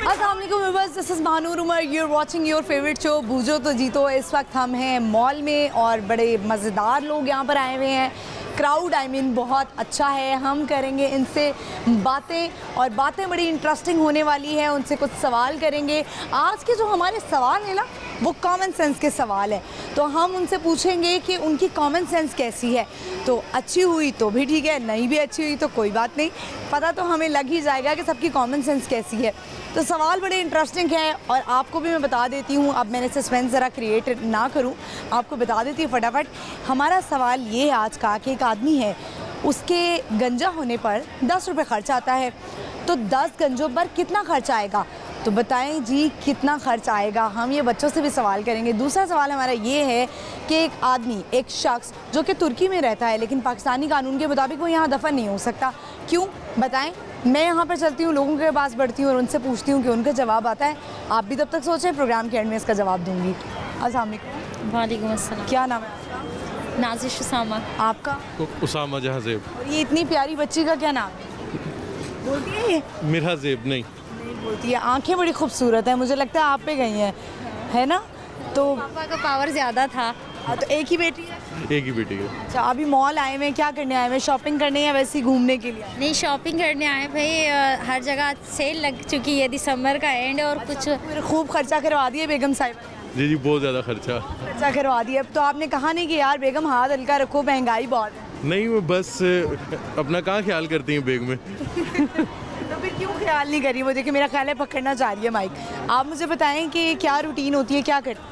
अस्सलाम वालेकुम viewers, this is Mahanoor Umar, you are watching your favourite show Boojho to जीतो। इस वक्त हम हैं मॉल में और बड़े मज़ेदार लोग यहाँ पर आए हुए हैं। क्राउड बहुत अच्छा है। हम करेंगे इनसे बातें और बातें बड़ी इंटरेस्टिंग होने वाली है। उनसे कुछ सवाल करेंगे। आज के जो हमारे सवाल हैं ना, वो कॉमन सेंस के सवाल है। तो हम उनसे पूछेंगे कि उनकी कॉमन सेंस कैसी है। तो अच्छी हुई तो भी ठीक है, नहीं भी अच्छी हुई तो कोई बात नहीं, पता तो हमें लग ही जाएगा कि सबकी कॉमन सेंस कैसी है। तो सवाल बड़े इंटरेस्टिंग है और आपको भी मैं बता देती हूँ। अब मैंने सस्पेंस ज़रा क्रिएट ना करूँ, आपको बता देती हूँ फटाफट। हमारा सवाल ये है आज का कि एक आदमी है, उसके गंजा होने पर 10 रुपये खर्च आता है, तो 10 गंजों पर कितना खर्च आएगा? तो बताएं जी कितना खर्च आएगा। हम ये बच्चों से भी सवाल करेंगे। दूसरा सवाल हमारा ये है कि एक आदमी, एक शख्स जो कि तुर्की में रहता है लेकिन पाकिस्तानी कानून के मुताबिक वो यहाँ दफन नहीं हो सकता, क्यों? बताएं। मैं यहाँ पर चलती हूँ, लोगों के पास बढ़ती हूँ और उनसे पूछती हूँ कि उनका जवाब आता है। आप भी तब तक सोचें, प्रोग्राम के एंड में इसका जवाब दूँगी। अस्सलाम वालेकुम। वालेकुम अस्सलाम। क्या नाम है आपका? नाजिश उसामा। आपका? उसामा जहाज़ेब। और ये इतनी प्यारी बच्ची का क्या नाम है? बोलती है ये? मिरहा ज़ेब नहीं बोलती है। आंखें बड़ी खूबसूरत है, मुझे लगता है आप पे गई हैं, है ना? तो पापा का पावर ज़्यादा था। तो एक ही बेटी है? एक ही बेटी है। अच्छा, अभी मॉल आए हुए हैं, क्या करने आए हुए हैं? शॉपिंग करने या वैसे ही घूमने के लिए? नहीं, शॉपिंग करने आए भाई। हर जगह सेल लग चुकी है, दिसंबर का एंड और कुछ। फिर खूब खर्चा करवा दिए बेगम साहिबा ने? जी जी, बहुत ज़्यादा खर्चा। खर्चा करवा दिया। अब तो आपने कहा नहीं कि यार बेगम हाथ हल्का रखो, महंगाई बहुत है? नहीं, वो बस अपना कहाँ ख्याल करती हैं बेग में। तो फिर क्यों ख्याल नहीं करी? वो देखिए मेरा ख्याल है पकड़ना चाह रही है माइक। आप मुझे बताएं कि क्या रूटीन होती है, क्या करती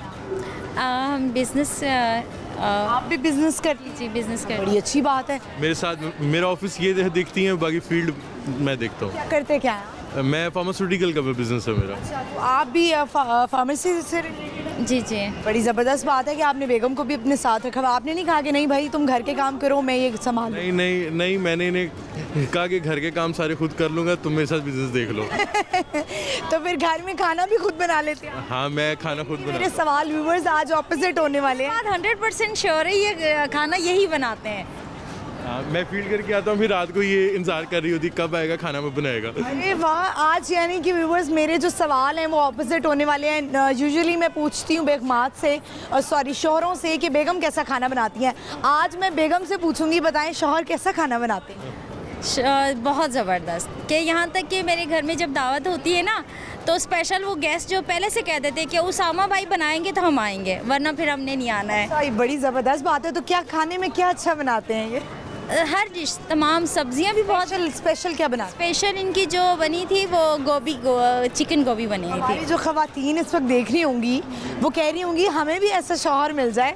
हम बिजनेस। आप भी बिजनेस कर लीजिए? जी, बिजनेस कर। बड़ी अच्छी बात है। मेरे साथ मेरा ऑफिस ये देखती हैं, बाकी फील्ड मैं देखता क्या करते क्या है? हूँ। मैं फार्मास्यूटिकल का बिजनेस है मेरा। अच्छा, तो आप भी फार्मेसी से related हैं? जी जी। बड़ी ज़बरदस्त बात है कि आपने बेगम को भी अपने साथ रखा। आपने नहीं कहा कि नहीं भाई तुम घर के काम करो, मैं ये संभालूं? नहीं नहीं नहीं, मैंने इन्हें कहा कि घर के काम सारे खुद कर लूँगा, तुम मेरे साथ बिजनेस देख लो। तो फिर घर में खाना भी खुद बना लेते हैं? हाँ, मैं खाना खुद मेरे बना। सवाल व्यूवर्स आज ऑपोजिट होने वाले हैं। 100% श्योर है ये खाना यही बनाते हैं। हाँ, मैं फील्ड करके आता हूँ, फिर रात को ये इंतजार कर रही होती कब आएगा खाना, मैं बनाएगा। अरे वाह, आज यानी कि व्यूवर्स मेरे जो सवाल हैं वो ऑपोजिट होने वाले हैं। यूजुअली मैं पूछती हूँ बेगमात से और सॉरी शौहरों से कि बेगम कैसा खाना बनाती हैं। आज मैं बेगम से पूछूंगी, बताएं शौहर कैसा खाना बनाते हैं? बहुत ज़बरदस्त। कि यहाँ तक कि मेरे घर में जब दावत होती है ना, तो स्पेशल वो गेस्ट जो पहले से कह देते हैं कि उसामा भाई बनाएंगे तो हम आएंगे, वरना फिर हमने नहीं आना है। अच्छा, ये बड़ी ज़बरदस्त बात है। तो क्या खाने में क्या अच्छा बनाते हैं ये? हर डिश, तमाम सब्जियां भी बहुत। स्पेशल क्या बनाते स्पेशल इनकी जो बनी थी वो चिकन गोभी बनी हैं? थी। हमारी जो खवातीन इस वक्त देख रही होंगी वो कह रही होंगी हमें भी ऐसा शौहर मिल जाए।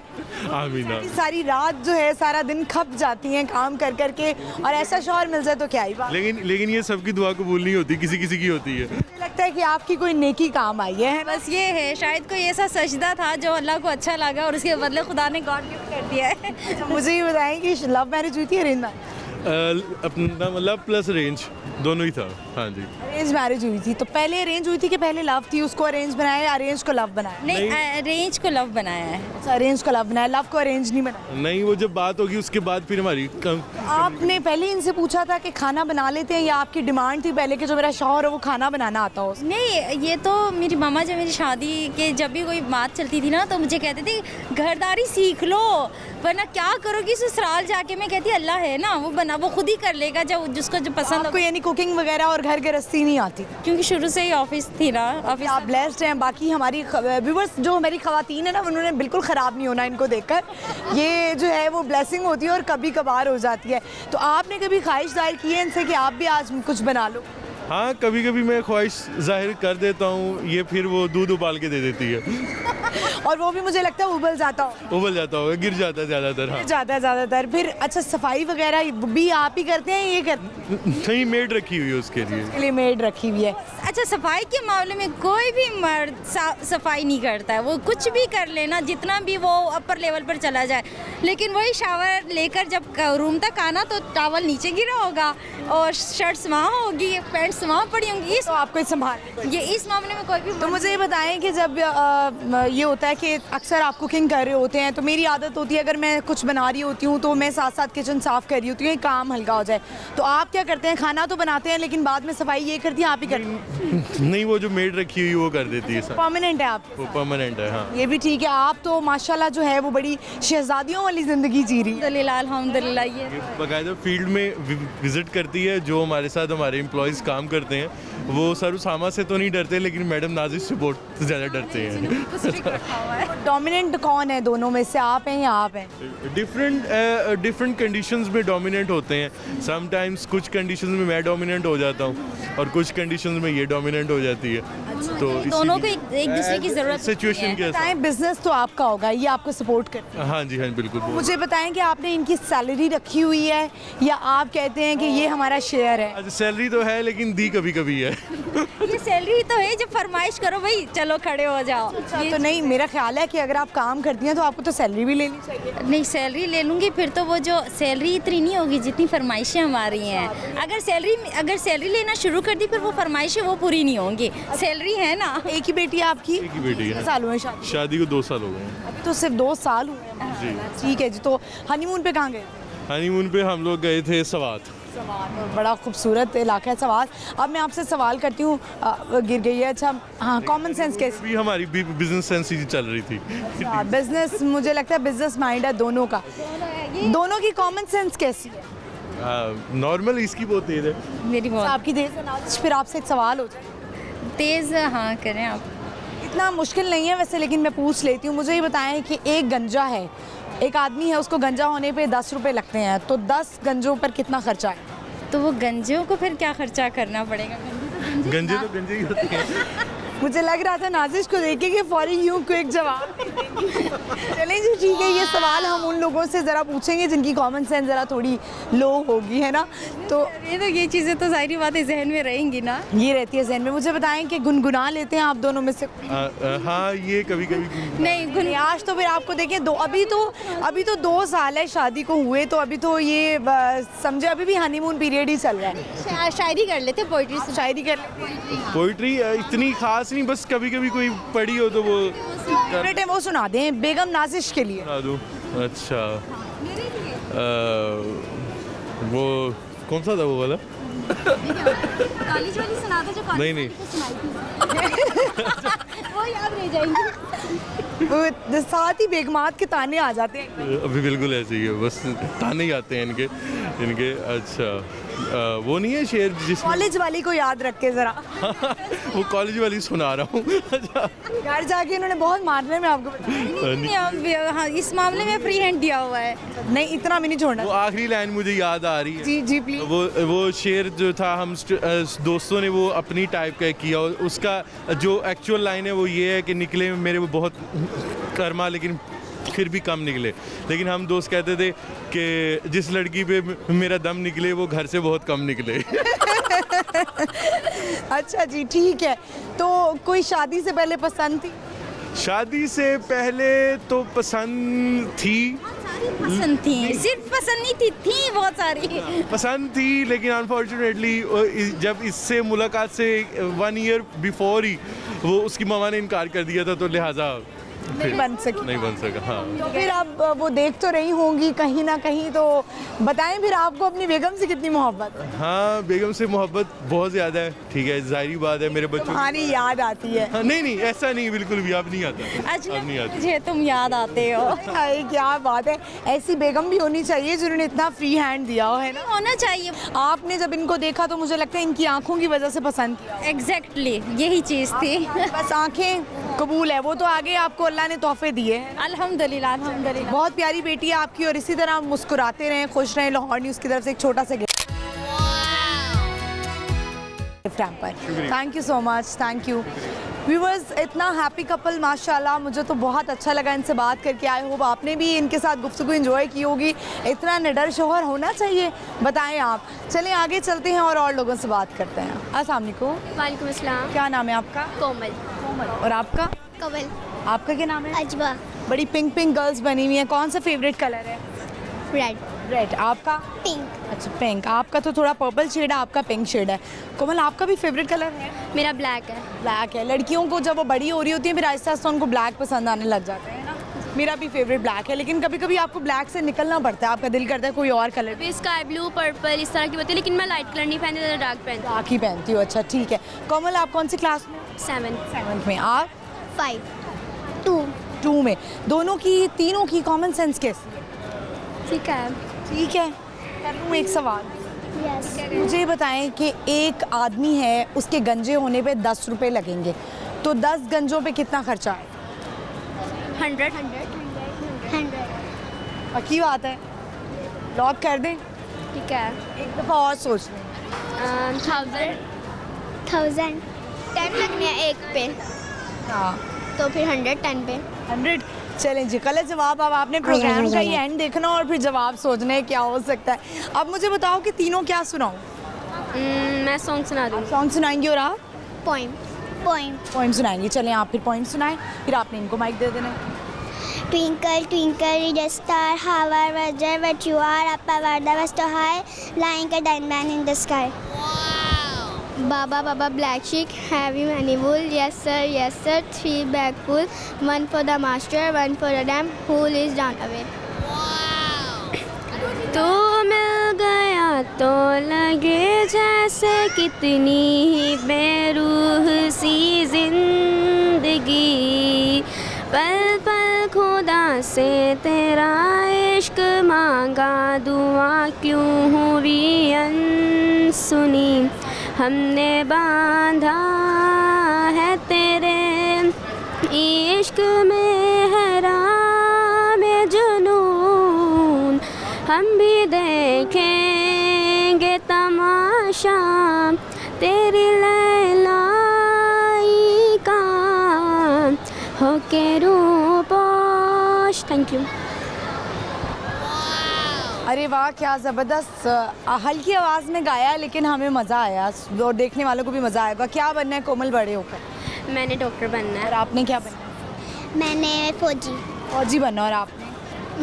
आमीना। सारी रात जो है सारा दिन खप जाती हैं काम कर कर के, और ऐसा शौहर मिल जाए तो क्या ही बात। लेकिन ये सबकी दुआ कबूल नहीं होती, किसी किसी की होती है। मुझे लगता है कि आपकी कोई नेकी काम आई है। बस ये है, शायद कोई ऐसा सजदा था जो अल्लाह को अच्छा लगा और उसके बदले खुदा ने गॉड गिफ्ट कर दिया है। मुझे ये बताएं कि लव मैरिज हुई थी, अरेंज मैरिज? अपना लव प्लस अरेंज दोनों ही था। हाँ जी। अरेंज मैरिज हुई थी। तो पहले अरेंज हुई थी कि पहले लव थी, उसको अरेंज बनाया या अरेंज को लव बनाया? नहीं, अरेंज को लव बनाया है। अच्छा, अरेंज को लव बनाया, लव को अरेंज नहीं बनाया? नहीं, वो जब बात होगी उसके बाद फिर हमारी आपने पहले इनसे पूछा था कि खाना बना लेते हैं या आपकी डिमांड थी पहले कि जो मेरा शौहर हो वो खाना बनाना आता हो? नहीं, ये तो मेरी मामा जब मेरी शादी के जब भी कोई बात चलती थी ना, तो मुझे कहते थे घरदारी सीख लो, वरना क्या करोगी ससुराल जाके। मैं कहती अल्लाह है ना, वो बना वो खुद ही कर लेगा जब जिसको जो पसंद आपको यानी कुकिंग वगैरह और घर गृहस्थी नहीं आती? क्योंकि शुरू से ही ऑफिस थी ना, ऑफिस। आप ब्लेस्ड हैं। बाकी हमारी व्यूअर्स जो हमारी खवातीन है ना, उन्होंने बिल्कुल ख़राब नहीं होना इनको देखकर। ये जो है वो ब्लेसिंग होती है और कभी कभार हो जाती है। तो आपने कभी ख्वाहिश जाहिर की है इनसे कि आप भी आज कुछ बना लो? हाँ, कभी कभी मैं ख्वाहिश जाहिर कर देता हूँ, ये फिर वो दूध उबाल के दे देती है। और वो भी मुझे लगता है उबल जाता हो? उबल जाता होगा, गिर जाता है ज़्यादातर। हाँ, ज़्यादातर। फिर अच्छा, सफाई वगैरह भी आप ही करते हैं? ये करते कहीं मेड रखी हुई है उसके लिए। के लिए मेड रखी हुई है? अच्छा, सफाई के मामले में कोई भी मर्द सफाई नहीं करता है। वो कुछ भी कर लेना, जितना भी वो अपर लेवल पर चला जाए, लेकिन वही शावर लेकर जब रूम तक आना तो टॉवल नीचे गिरा होगा और शर्ट्स वहाँ होगी, पैंट्स वहाँ पड़ी होंगी। तो आपको संभाल ये इस मामले में कोई भी। तो मुझे ये बताएं कि जब ये होता है कि अक्सर आप कुकिंग कर रहे होते हैं, तो मेरी आदत होती है अगर मैं कुछ बना रही होती हूँ तो मैं साथ साथ किचन साफ़ कर रही होती हूँ, काम हल्का हो जाए। तो आप क्या करते हैं? खाना तो बनाते हैं लेकिन बाद में सफाई ये करती हैं आप ही करती हैं? नहीं, वो जो मेड रखी हुई वो कर देती है सब। परमानेंट है आप? वो परमानेंट है, हाँ। ये भी ठीक है। आप तो माशाल्लाह जो है वो बड़ी शहजादियों वाली ज़िंदगी जी रही है। अल्हम्दुलिल्लाह ये ये बाकायदा फील्ड में विजिट करती है। जो हमारे साथ हमारे एम्प्लॉयज़ काम करते हैं वो सर उसामा से तो नहीं डरते, लेकिन मैडम नाजिश से बहुत ज़्यादा डरते हैं। डोमिनेंट कौन है दोनों में से, आप हैं या आप हैं? डिफरेंट कंडीशंस में डोमिनेंट होते हैं। समटाइम्स कुछ कंडीशंस में मैं डोमिनेंट हो जाता हूँ और कुछ कंडीशंस में ये डोमिनेंट हो जाती है। तो दोनों को एक दूसरे की ज़रूरत सिचुएशन के बताएं, बिजनेस तो आपका होगा, ये आपको सपोर्ट करते हैं। हाँ जी, हाँ बिल्कुल। मुझे बताएं कि आपने इनकी सैलरी रखी हुई है या आप कहते हैं कि ये हमारा शेयर है? आज सैलरी तो है लेकिन दी कभी कभी है। ये सैलरी तो है, जब फरमाइश करो भाई चलो खड़े हो जाओ। तो नहीं, मेरा ख्याल है कि अगर आप काम करती हैं तो आपको तो सैलरी भी लेनी चाहिए। नहीं, सैलरी ले लूँगी फिर तो वो जो सैलरी इतनी नहीं होगी जितनी फरमाइशें हमारी हैं। अगर सैलरी लेना शुरू कर दी फिर वो फरमाइशें वो पूरी नहीं होंगी। सैलरी है ना। एक ही बेटी है आपकी? एक ही बेटी है। कितने साल हुए शादी? शादी को 2 साल हो गए हैं। अभी तो सिर्फ 2 साल हुए हैं। जी। ठीक है जी। तो हनीमून पे कहाँ गए? हनीमून पे हम लोग गए थे सवात। बड़ा खूबसूरत इलाका है सवाल। अब मैं आपसे सवाल करती हूँ, गिर गई है। अच्छा हाँ, कॉमन सेंस कैसी? भी हमारी बिजनेस सेंस ही चल रही थी। बिजनेस, मुझे लगता है बिजनेस माइंड है दोनों का। दोनों की कॉमन सेंस कैसी है? नॉर्मल, इसकी बहुत तेज है। मेरी बहुत आपकी देर से ना, फिर आपसे एक सवाल हो जाए। तेज़। हाँ करें आप। इतना मुश्किल नहीं है वैसे, लेकिन मैं पूछ लेती हूँ। मुझे ये बताएं कि एक गंजा है, एक आदमी है, उसको गंजा होने पे 10 रुपए लगते हैं, तो 10 गंजों पर कितना खर्चा है? तो वो गंजों को फिर क्या खर्चा करना पड़ेगा? गंजे तो गंजे ही होते हैं। मुझे लग रहा था नाजिश को देखे कि फौरी यूं क्विक जवाब। चलें जी, ठीक है। ये सवाल हम उन लोगों से ज़रा पूछेंगे जिनकी कॉमन सेंस ज़रा थोड़ी लो होगी, है ना? तो ये चीज़ें तो जाहिर बात है जहन में रहेंगी ना। ये रहती है जहन में। मुझे बताएं कि गुनगुना लेते हैं आप दोनों में से? हाँ, ये कभी कभी नहीं, आज तो फिर आपको देखें अभी तो 2 साल है शादी को हुए, तो अभी तो ये समझे अभी भी हनीमून पीरियड ही चल रहा है। शायरी कर लेते, पोइट्री शायरी कर लेते हैं। पोइट्री इतनी खास नहीं, बस कभी कभी कोई पढ़ी हो तो वो फेवरेट है, वो सुना दें बेगम नाजिश के लिए। सुना दूँ। अच्छा, वो कौन सा था वो वाला? कॉलेज वाली सुना दो जो कॉलेज नहीं वो याद रह जाएंगी। वो साथ ही बेगमात के ताने आ जाते हैं। अभी बिल्कुल ऐसे ही है, बस ताने ही आते हैं इनके। अच्छा, वो नहीं है शेर जिसमें कॉलेज वाली को याद रख के जरा। वो कॉलेज वाली सुना रहा हूँ। अच्छा, घर जाके इन्होंने बहुत मारने में आपको बताया। हाँ, इस मामले में फ्री हैंड दिया हुआ है। नहीं, इतना भी नहीं छोड़ना। वो आखिरी लाइन मुझे याद आ रही है। जी जी प्लीज। वो शेर जो था, हम दोस्तों ने वो अपनी टाइप का किया, उसका जो एक्चुअल लाइन है वो ये है कि निकले मेरे वो बहुत कर्मा, लेकिन फिर भी कम निकले। लेकिन हम दोस्त कहते थे कि जिस लड़की पे मेरा दम निकले वो घर से बहुत कम निकले। अच्छा जी, ठीक है। तो कोई शादी से पहले पसंद थी? शादी से पहले तो पसंद थी। पसंद थी, सिर्फ पसंद नहीं थी बहुत सारी पसंद थी, लेकिन अनफॉर्चुनेटली जब इससे मुलाकात से 1 ईयर बिफोर ही वो उसकी मामा ने इनकार कर दिया था, तो लिहाजा नहीं बन सका। हाँ, तो फिर आप वो देख तो रही होंगी कहीं ना कहीं, तो बताएं फिर आपको अपनी बेगम से कितनी मोहब्बत है? हाँ, बेगम से मोहब्बत बहुत ज़्यादा है। ठीक है, जाहिर बात है, मेरे बच्चों तुम्हारी याद आती है? हाँ, नहीं ऐसा नहीं, बिल्कुल भी अब नहीं आता। अब नहीं आता। मुझे तुम याद आते हो। हाय, क्या बात है। ऐसी बेगम भी होनी चाहिए जिन्होंने इतना फ्री हैंड दिया हो, है ना? होना चाहिए। आपने जब इनको देखा तो मुझे लगता है इनकी आंखों की वजह से पसंद किया। एग्जैक्टली यही चीज़ थी। बस आंखें कबूल है, वो तो आगे आपको अल्लाह ने तोहफे दिए हैं। अल्हम्दुलिल्लाह। बहुत प्यारी बेटी है आपकी, और इसी तरह मुस्कुराते रहें, खुश रहें। लाहौर न्यूज़ की तरफ से एक छोटा सा गिफ्ट पर। Thank you so much, thank you viewers. इतना हैप्पी कपल माशाल्लाह, मुझे तो बहुत अच्छा लगा इनसे बात करके। आई होप आपने भी इनके साथ गुफ्तगू एंजॉय की होगी। इतना निडर शौहर होना चाहिए, बताएं आप। चलें आगे चलते हैं और लोगों से बात करते हैं। अस्सलाम वालेकुम। वालेकुम अस्सलाम। क्या नाम है आपका? कोमल। और आपका? कवल। आपका क्या नाम है? अजबा। बड़ी पिंक पिंक गर्ल्स बनी हुई हैं। कौन सा फेवरेट कलर है? रेड। रेड। आपका? पिंक। अच्छा, पिंक। आपका तो थोड़ा पर्पल शेड है, आपका पिंक शेड है। कोमल, आपका भी फेवरेट कलर है? मेरा ब्लैक है। ब्लैक है। लड़कियों को जब वो बड़ी हो रही होती है फिर आहिस्ता आहिस्ता उनको ब्लैक पसंद आने लग जाते हैं ना। मेरा भी फेवरेट ब्लैक है, लेकिन कभी कभी आपको ब्लैक से निकलना पड़ता है, आपका दिल करता है कोई और कलर भी स्काई ब्लू पर्पल इस तरह की होती है, लेकिन मैं लाइट कलर नहीं पहनती, ज़्यादा डार्क पहनती ब्लैक ही पहनती हूँ। अच्छा ठीक है। कोमल आप कौन सी क्लास में? हूँ। 7th 7th में। आप? 5 2 2 में। दोनों की, तीनों की कॉमन सेंस कैसी है? ठीक है। ठीक है। कर लूँ एक सवाल? यस मुझे बताएं कि एक आदमी है, उसके गंजे होने पे 10 रुपए लगेंगे, तो 10 गंजों पे कितना खर्चा है? 100 पक्की बात है? लॉक कर दें? ठीक है। एक दफ़ा और सोच लें। 1000 10 लगने हैं एक पे, हाँ तो फिर 100 10 पे। 100। चलें जी, गलत जवाब। अब आपने प्रोग्राम का ही एंड देखना और फिर जवाब सोचना है क्या हो सकता है। अब मुझे बताओ कि तीनों क्या सुनाऊं? मैं सॉन्ग सुना दूँ। सॉन्ग सुनाएंगी और आप पोइम पोइम सुनाएंगी। चलें आप फिर पोइम सुनाएं, फिर आपने इनको माइक दे देना है। Twinkle, twinkle, little star, how I wonder what you are. Up above the west high, lying a diamond in the sky. Baba, Baba, black sheep, have you any wool? Yes, sir, 3 bag full. One for the master, one for the dam, who is down away. तो मिल गया तो लगे जैसे कितनी ही बेरूह सी जिंदगी, पल पल खुदा से तेरा इश्क मांगा, दुआ क्यों हुई अनसुनी, हमने बांधा है तेरे इश्क में हराम जुनून, हम भी देखेंगे तमाशा तेरी लैलाई का, होके रूपोश। Thank you. अरे वाह, क्या ज़बरदस्त। हल्की आवाज़ में गाया, लेकिन हमें मज़ा आया और देखने वालों को भी मज़ा आएगा। क्या बनना है कोमल बड़े होकर? मैंने डॉक्टर बनना और है। आपने क्या बनना है? मैंने फौजी। फौजी बनना। और आपने?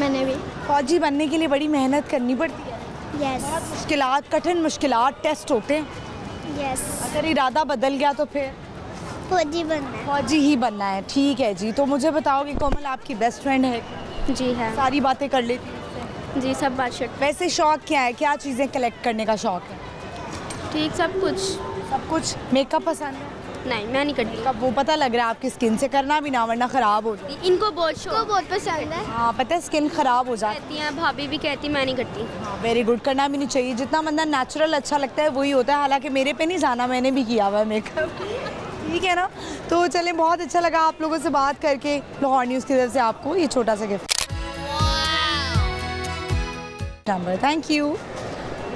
मैंने भी। फौजी बनने के लिए बड़ी मेहनत करनी पड़ती है, यस मुश्किलात, कठिन मुश्किलात टेस्ट होते हैं। यस अगर इरादा बदल गया तो फिर फौजी बनना है। फौजी ही बनना है। ठीक है जी। तो मुझे बताओ कि कोमल आपकी बेस्ट फ्रेंड है, जी है। सारी बातें कर लेती है? जी सब बात शर्ट। वैसे शौक क्या है, क्या चीज़ें कलेक्ट करने का शौक है? ठीक सब कुछ। सब कुछ। मेकअप पसंद है? नहीं मैं नहीं करती। मेकअप वो पता लग रहा है आपकी स्किन से, करना भी ना वरना ख़राब हो जाए। इनको बहुत को शौक बहुत पसंद है। हाँ पता है, स्किन ख़राब हो जाती कहती हैं, भाभी भी कहती मैं नहीं करती। है। Very good. करना भी नहीं चाहिए, जितना बंदा नेचुरल अच्छा लगता है वही होता है। हालांकि मेरे पे नहीं जाना, मैंने भी किया हुआ है मेकअप। ठीक है ना। तो चलें, बहुत अच्छा लगा आप लोगों से बात करके। लाहौर न्यूज़ की तरफ से आपको ये छोटा सा gift number. Thank you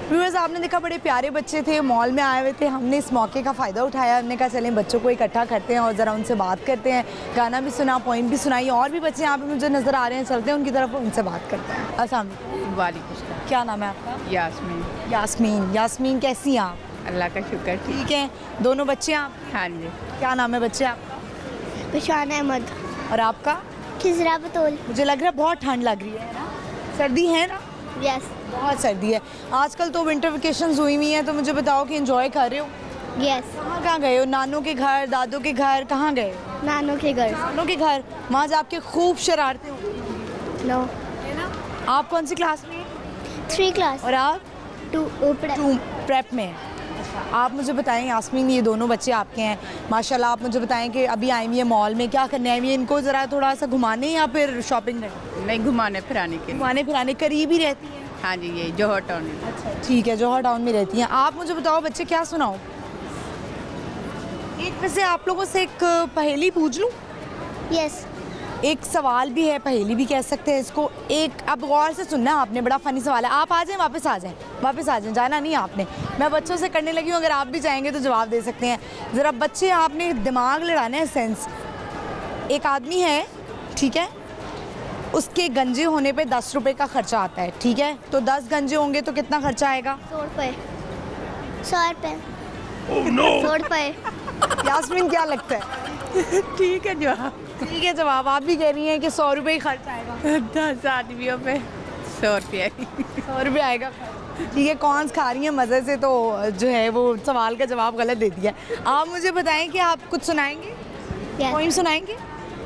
viewers. आपने देखा बड़े प्यारे बच्चे थे, मॉल में आए हुए थे। हमने इस मौके का फ़ायदा उठाया, हमने कहा चलें बच्चों को इकट्ठा करते हैं और ज़रा उनसे बात करते हैं। गाना भी सुना, पॉइंट भी सुनाई। और भी बच्चे यहाँ पे मुझे नज़र आ रहे हैं, चलते हैं उनकी तरफ, उनसे बात करते हैं। अस्सलाम वालेकुम। वालेकुम सलाम। क्या नाम है आपका? यास्मीन। यास्मीन। यास्मीन कैसी हैं आप? अल्लाह का शुक्र ठीक। ठीक है। दोनों बच्चे आप? हाँ जी। क्या नाम है बच्चे आपका? खुशान अहमद। और आपका? खिजरा बतौल। मुझे लग रहा है बहुत ठंड लग रही है ना? सर्दी है ना? यस बहुत सर्दी है। आजकल तो विंटर वेकेशंस हुई हुई हैं, तो मुझे बताओ कि एंजॉय कर रहे हो? यस। कहाँ कहाँ गए हो? नानों के घर, दादों के घर, कहाँ गए हो? नानों के घर। नानों के घर। वहाँ जाके खूब शरारतें होती नो है ना? आप कौन सी क्लास में हैं? 3 क्लास और आप? 2 ऊपर। 2 प्रेप में हैं। आप मुझे बताएं यास्मीन, ये दोनों बच्चे आपके हैं माशाल्लाह। आप मुझे बताएं कि अभी आई हुई है मॉल में, क्या करने आई हुई है? इनको ज़रा थोड़ा सा घुमाने या फिर शॉपिंग करने? नहीं, घुमाने फिराने के लिए। घुमाने फिराने। करीब ही रहती है? हाँ जी, ये जौहर टाउन में। अच्छा ठीक है, जौहर टाउन में रहती हैं। आप मुझे बताओ बच्चे, क्या सुनाओ? एक वैसे आप लोगों से एक पहेली पूछ लूँ? यस एक सवाल भी है, पहेली भी कह सकते हैं इसको। एक अब गौर से सुनना, आपने बड़ा फ़नी सवाल है। आप आ जाएं, वापस आ जाएं, वापस आ जाएं, जाना नहीं आपने। मैं बच्चों से करने लगी हूँ, अगर आप भी चाहेंगे तो जवाब दे सकते हैं। ज़रा बच्चे, आपने दिमाग लड़ाना है, सेंस। एक आदमी है, ठीक है, उसके गंजे होने पे 10 रुपए का खर्चा आता है, ठीक है? तो 10 गंजे होंगे तो कितना खर्चा आएगा? 100 रुपये। 100 रुपये। 100 रुपये। यास्मीन क्या लगता है? ठीक है जवाब। ठीक है जवाब। आप भी कह रही हैं कि 100 रुपये ही खर्च आएगा? 10 आदमियों पे 100 रुपया। 100 रुपये आएगा। ठीक है, कॉर्न्स खा रही हैं मज़े से, तो जो है वो सवाल का जवाब गलत दे दिया। आप मुझे बताएं कि आप कुछ सुनाएंगे? Yes. पोइम सुनाएंगे?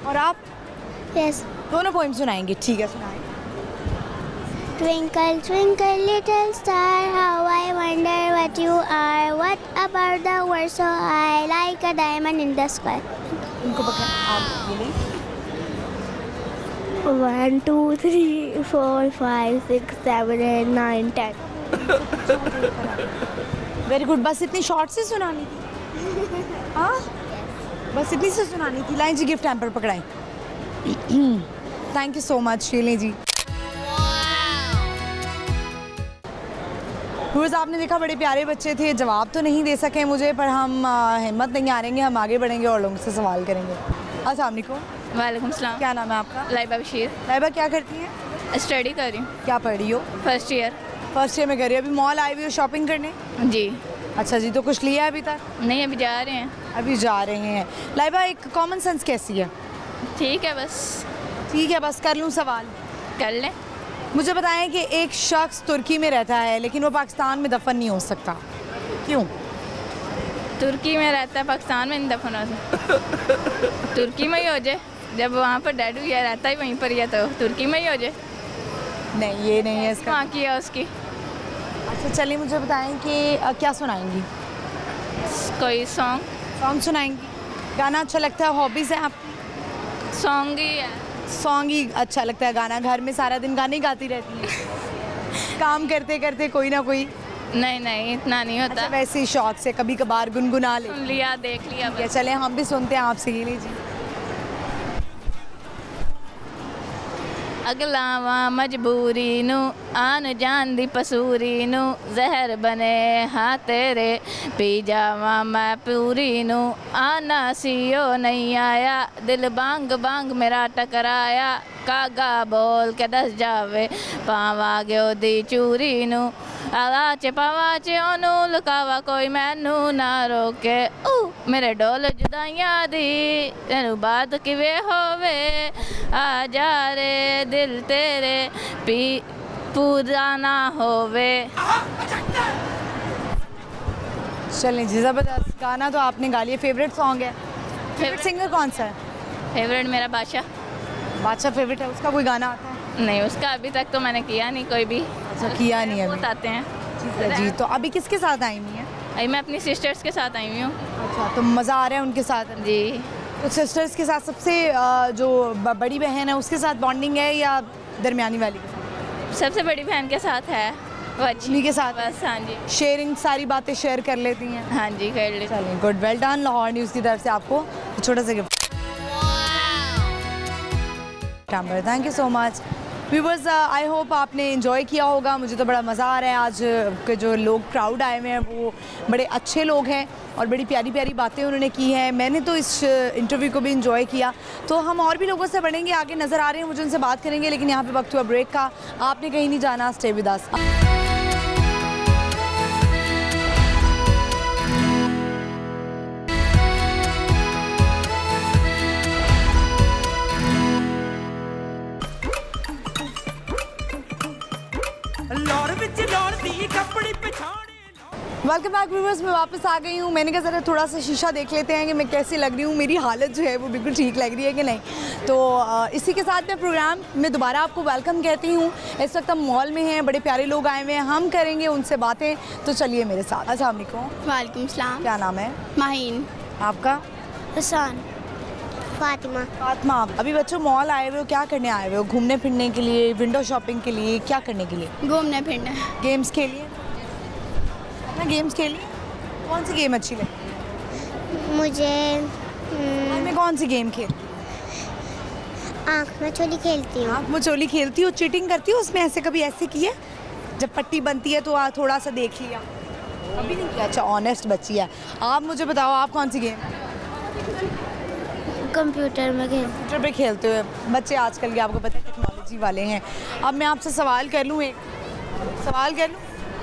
और आप? यस दोनों पोइम सुनाएंगे, ठीक है सुनाएंगे। Twinkle, twinkle, little star, how I wonder what you are. What about the world so high, like a diamond in the sky? इनको पकड़ आप बोलिए। 1, 2, 3, 4, 5, 6, 7, 8, 9, 10. Very good. बस इतनी शॉर्ट से सुनानी थी? हाँ, बस इतनी से सुनानी थी। लाइन जी, गिफ्ट हैम्पर पकड़ाएं। Thank you so much Sheeli ji. Viewers, आपने देखा बड़े प्यारे बच्चे थे, जवाब तो नहीं दे सके मुझे, पर हम हिम्मत नहीं हारेंगे, हम आगे बढ़ेंगे और लोगों से सवाल करेंगे। अस्सलाम वालेकुम। वालेकुम सलाम। क्या नाम है आपका? लाइबा बशीर। लाइबा, क्या करती हैं? स्टडी कर रही हूँ, क्या पढ़ रही हो? First year. फर्स्ट ईयर में कर रही हो। अभी मॉल आई हुई हो शॉपिंग करने? जी अच्छा जी, तो कुछ लिया है अभी तक? नहीं, अभी जा रहे हैं। अभी जा रहे हैं। लाइबा, एक कॉमन सेंस कैसी है? ठीक है, बस ठीक है, बस कर लूँ सवाल? कर लें। मुझे बताएं कि एक शख्स तुर्की में रहता है लेकिन वो पाकिस्तान में दफन नहीं हो सकता, क्यों? तुर्की में रहता है, पाकिस्तान में नहीं दफन हो सकता। तुर्की में ही हो जाए, जब वहाँ पर डैडू या रहता ही वहीं पर, या तो तुर्की में ही हो जाए। नहीं, ये नहीं है इसका। वहाँ की है उसकी। अच्छा चलिए, मुझे बताएं कि क्या सुनाएंगी? कोई सॉन्ग। सॉन्ग सुनाएंगी? गाना अच्छा लगता है? हॉबीज़ है आपकी? सॉन्ग ही है। सॉन्ग ही अच्छा लगता है। गाना घर में सारा दिन गाने गाती रहती है? काम करते करते कोई ना कोई? नहीं, इतना नहीं होता। अच्छा, वैसे ही शौक से कभी कभार गुनगुना ले? सुन लिया, देख लिया ठीक है, बस। चले हम भी सुनते हैं आपसे। ये लीजिए। अगलावा मजबूरी नू आन जान दी पसूरी नू जहर बने हाँ तेरे पी जावा मैं पूरी नू आना सीओ नहीं आया दिल बांग बांग मेरा टकराया कागा बोल के दस जावे पावा गयो दी चूरी नू आवाचे पावाचे ओनू लुकावा कोई मैनू ना रोके मेरे डोल जुदाइयां दी तेनू बात किवे होवे आ जा रे दिल तेरे पी पूरा ना होवे। चलें जी, ज़बरदस्त। गाना तो आपने गा लिया। फेवरेट सॉन्ग है? फेवरेट सिंगर कौन सा है? फेवरेट मेरा बादशाह। बादशाह फेवरेट है? उसका कोई गाना आता है? नहीं, उसका अभी तक तो मैंने किया नहीं कोई भी। अच्छा, किया नहीं बहुत अभी। आते हैं। ठीक है जी। तो अभी किसके साथ आई हुई हैं? अभी मैं अपनी सिस्टर्स के साथ आई हुई हूँ। अच्छा, तो मज़ा आ रहा है उनके साथ? जी। तो सिस्टर्स के साथ सबसे जो बड़ी बहन है उसके साथ बॉन्डिंग है या दरमियानी वाली के साथ? सबसे बड़ी बहन के साथ है वो अच्छी। उन्हीं के साथ? बस हाँ जी। शेयरिंग, सारी बातें शेयर कर लेती हैं? हाँ जी, कर ले। चलिए, good, well done. Lahore news की तरफ से आपको छोटा सा gift. Thank you so much. Viewers, I hope आपने एंजॉय किया होगा। मुझे तो बड़ा मज़ा आ रहा है। आज के जो लोग क्राउड आए हुए हैं वो बड़े अच्छे लोग हैं और बड़ी प्यारी प्यारी बातें उन्होंने की हैं। मैंने तो इस इंटरव्यू को भी एंजॉय किया। तो हम और भी लोगों से बढ़ेंगे, आगे नज़र आ रहे हैं, मुझे उनसे बात करेंगे, लेकिन यहाँ पे वक्त हुआ ब्रेक का। आपने कहीं नहीं जाना, stay with us. Welcome back viewers, मैं वापस आ गई हूँ। मैंने कहा ज़रा थोड़ा सा शीशा देख लेते हैं कि मैं कैसी लग रही हूँ, मेरी हालत जो है वो बिल्कुल ठीक लग रही है कि नहीं। तो इसी के साथ मैं प्रोग्राम में दोबारा आपको वेलकम कहती हूँ। इस वक्त हम मॉल में हैं, बड़े प्यारे लोग आए हुए हैं, हम करेंगे उनसे बातें। तो चलिए मेरे साथ। अस्सलाम वालेकुम। वालेकुम सलाम। क्या नाम है माहीन। आपका? हसन। फातिमा। फातिमा। अभी बच्चों मॉल आए हुए हो, क्या करने आए हुए हो? घूमने फिरने के लिए, विंडो शॉपिंग के लिए, क्या करने के लिए? घूमने फिरने। गेम्स के लिए? गेम्स के लिए कौन सी गेम अच्छी लगती? मुझे मैं कौन सी गेम खेल? आँख में चोली खेलती हूँ। आँख में चोली खेलती हो? चीटिंग करती हो उसमें? ऐसे कभी ऐसे किए जब पट्टी बनती है तो थोड़ा सा देख लिया? अभी नहीं किया? अच्छा, ऑनेस्ट बच्ची है। आप मुझे बताओ, आप कौन सी गेम कंप्यूटर में कंप्यूटर पे खेलते हो? बच्चे आजकल के आपको पता है टेक्नोलॉजी वाले हैं। अब मैं आपसे सवाल कर लूँ, एक सवाल कर लूँ।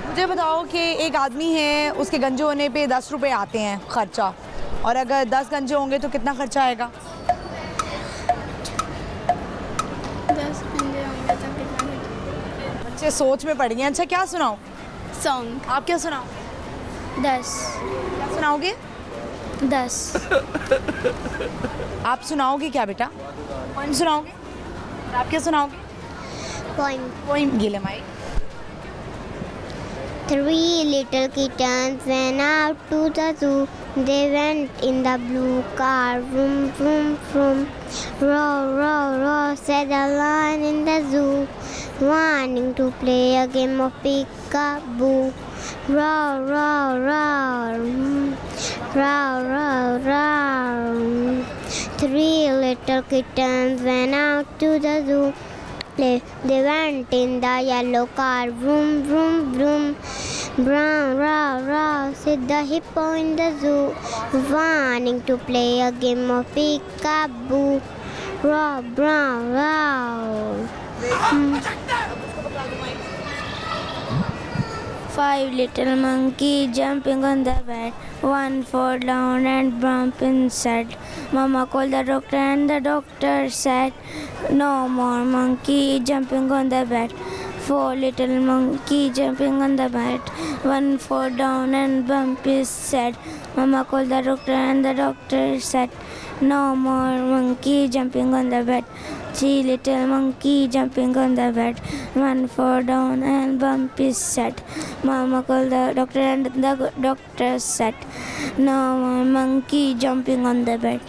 मुझे बताओ कि एक आदमी है, उसके गंजे होने पे 10 रुपये आते हैं खर्चा, और अगर 10 गंजे होंगे तो कितना खर्चा आएगा? 10 गंजे होंगे तो कितना? बच्चे सोच में पड़ गए। अच्छा, क्या सुनाओ? सॉन्ग। आप क्या सुनाओ? 10। क्या सुनाओगे? 10। आप सुनाओगे क्या बेटा? कौन सुनाओगे? आप क्या सुनाओगे? Poem. पोइम ये ले माई. Three little kittens went out to the zoo. They went in the blue car. Vroom, vroom, vroom. Row, row, row, said the lion in the zoo, wanting to play a game of peek-a-boo. Row, row, row. Row, row, row. Three little kittens went out to the zoo. They went in the yellow car. Vroom, vroom, vroom. Brown, row, row, said the hippo in the zoo, wanting to play a game of peek-a-boo. Row, brown, row. Five little monkey jumping on the bed. One fall down and bump inside. Mama called the doctor and the doctor said, no more monkey jumping on the bed. Four little monkey jumping on the bed. One fall down and bump is said. Mama called the doctor and the doctor said, no more monkey jumping on the bed. Three little monkey jumping on the bed. One fall down and bump is said. Mama called the doctor and the doctor said, no more monkey jumping on the bed.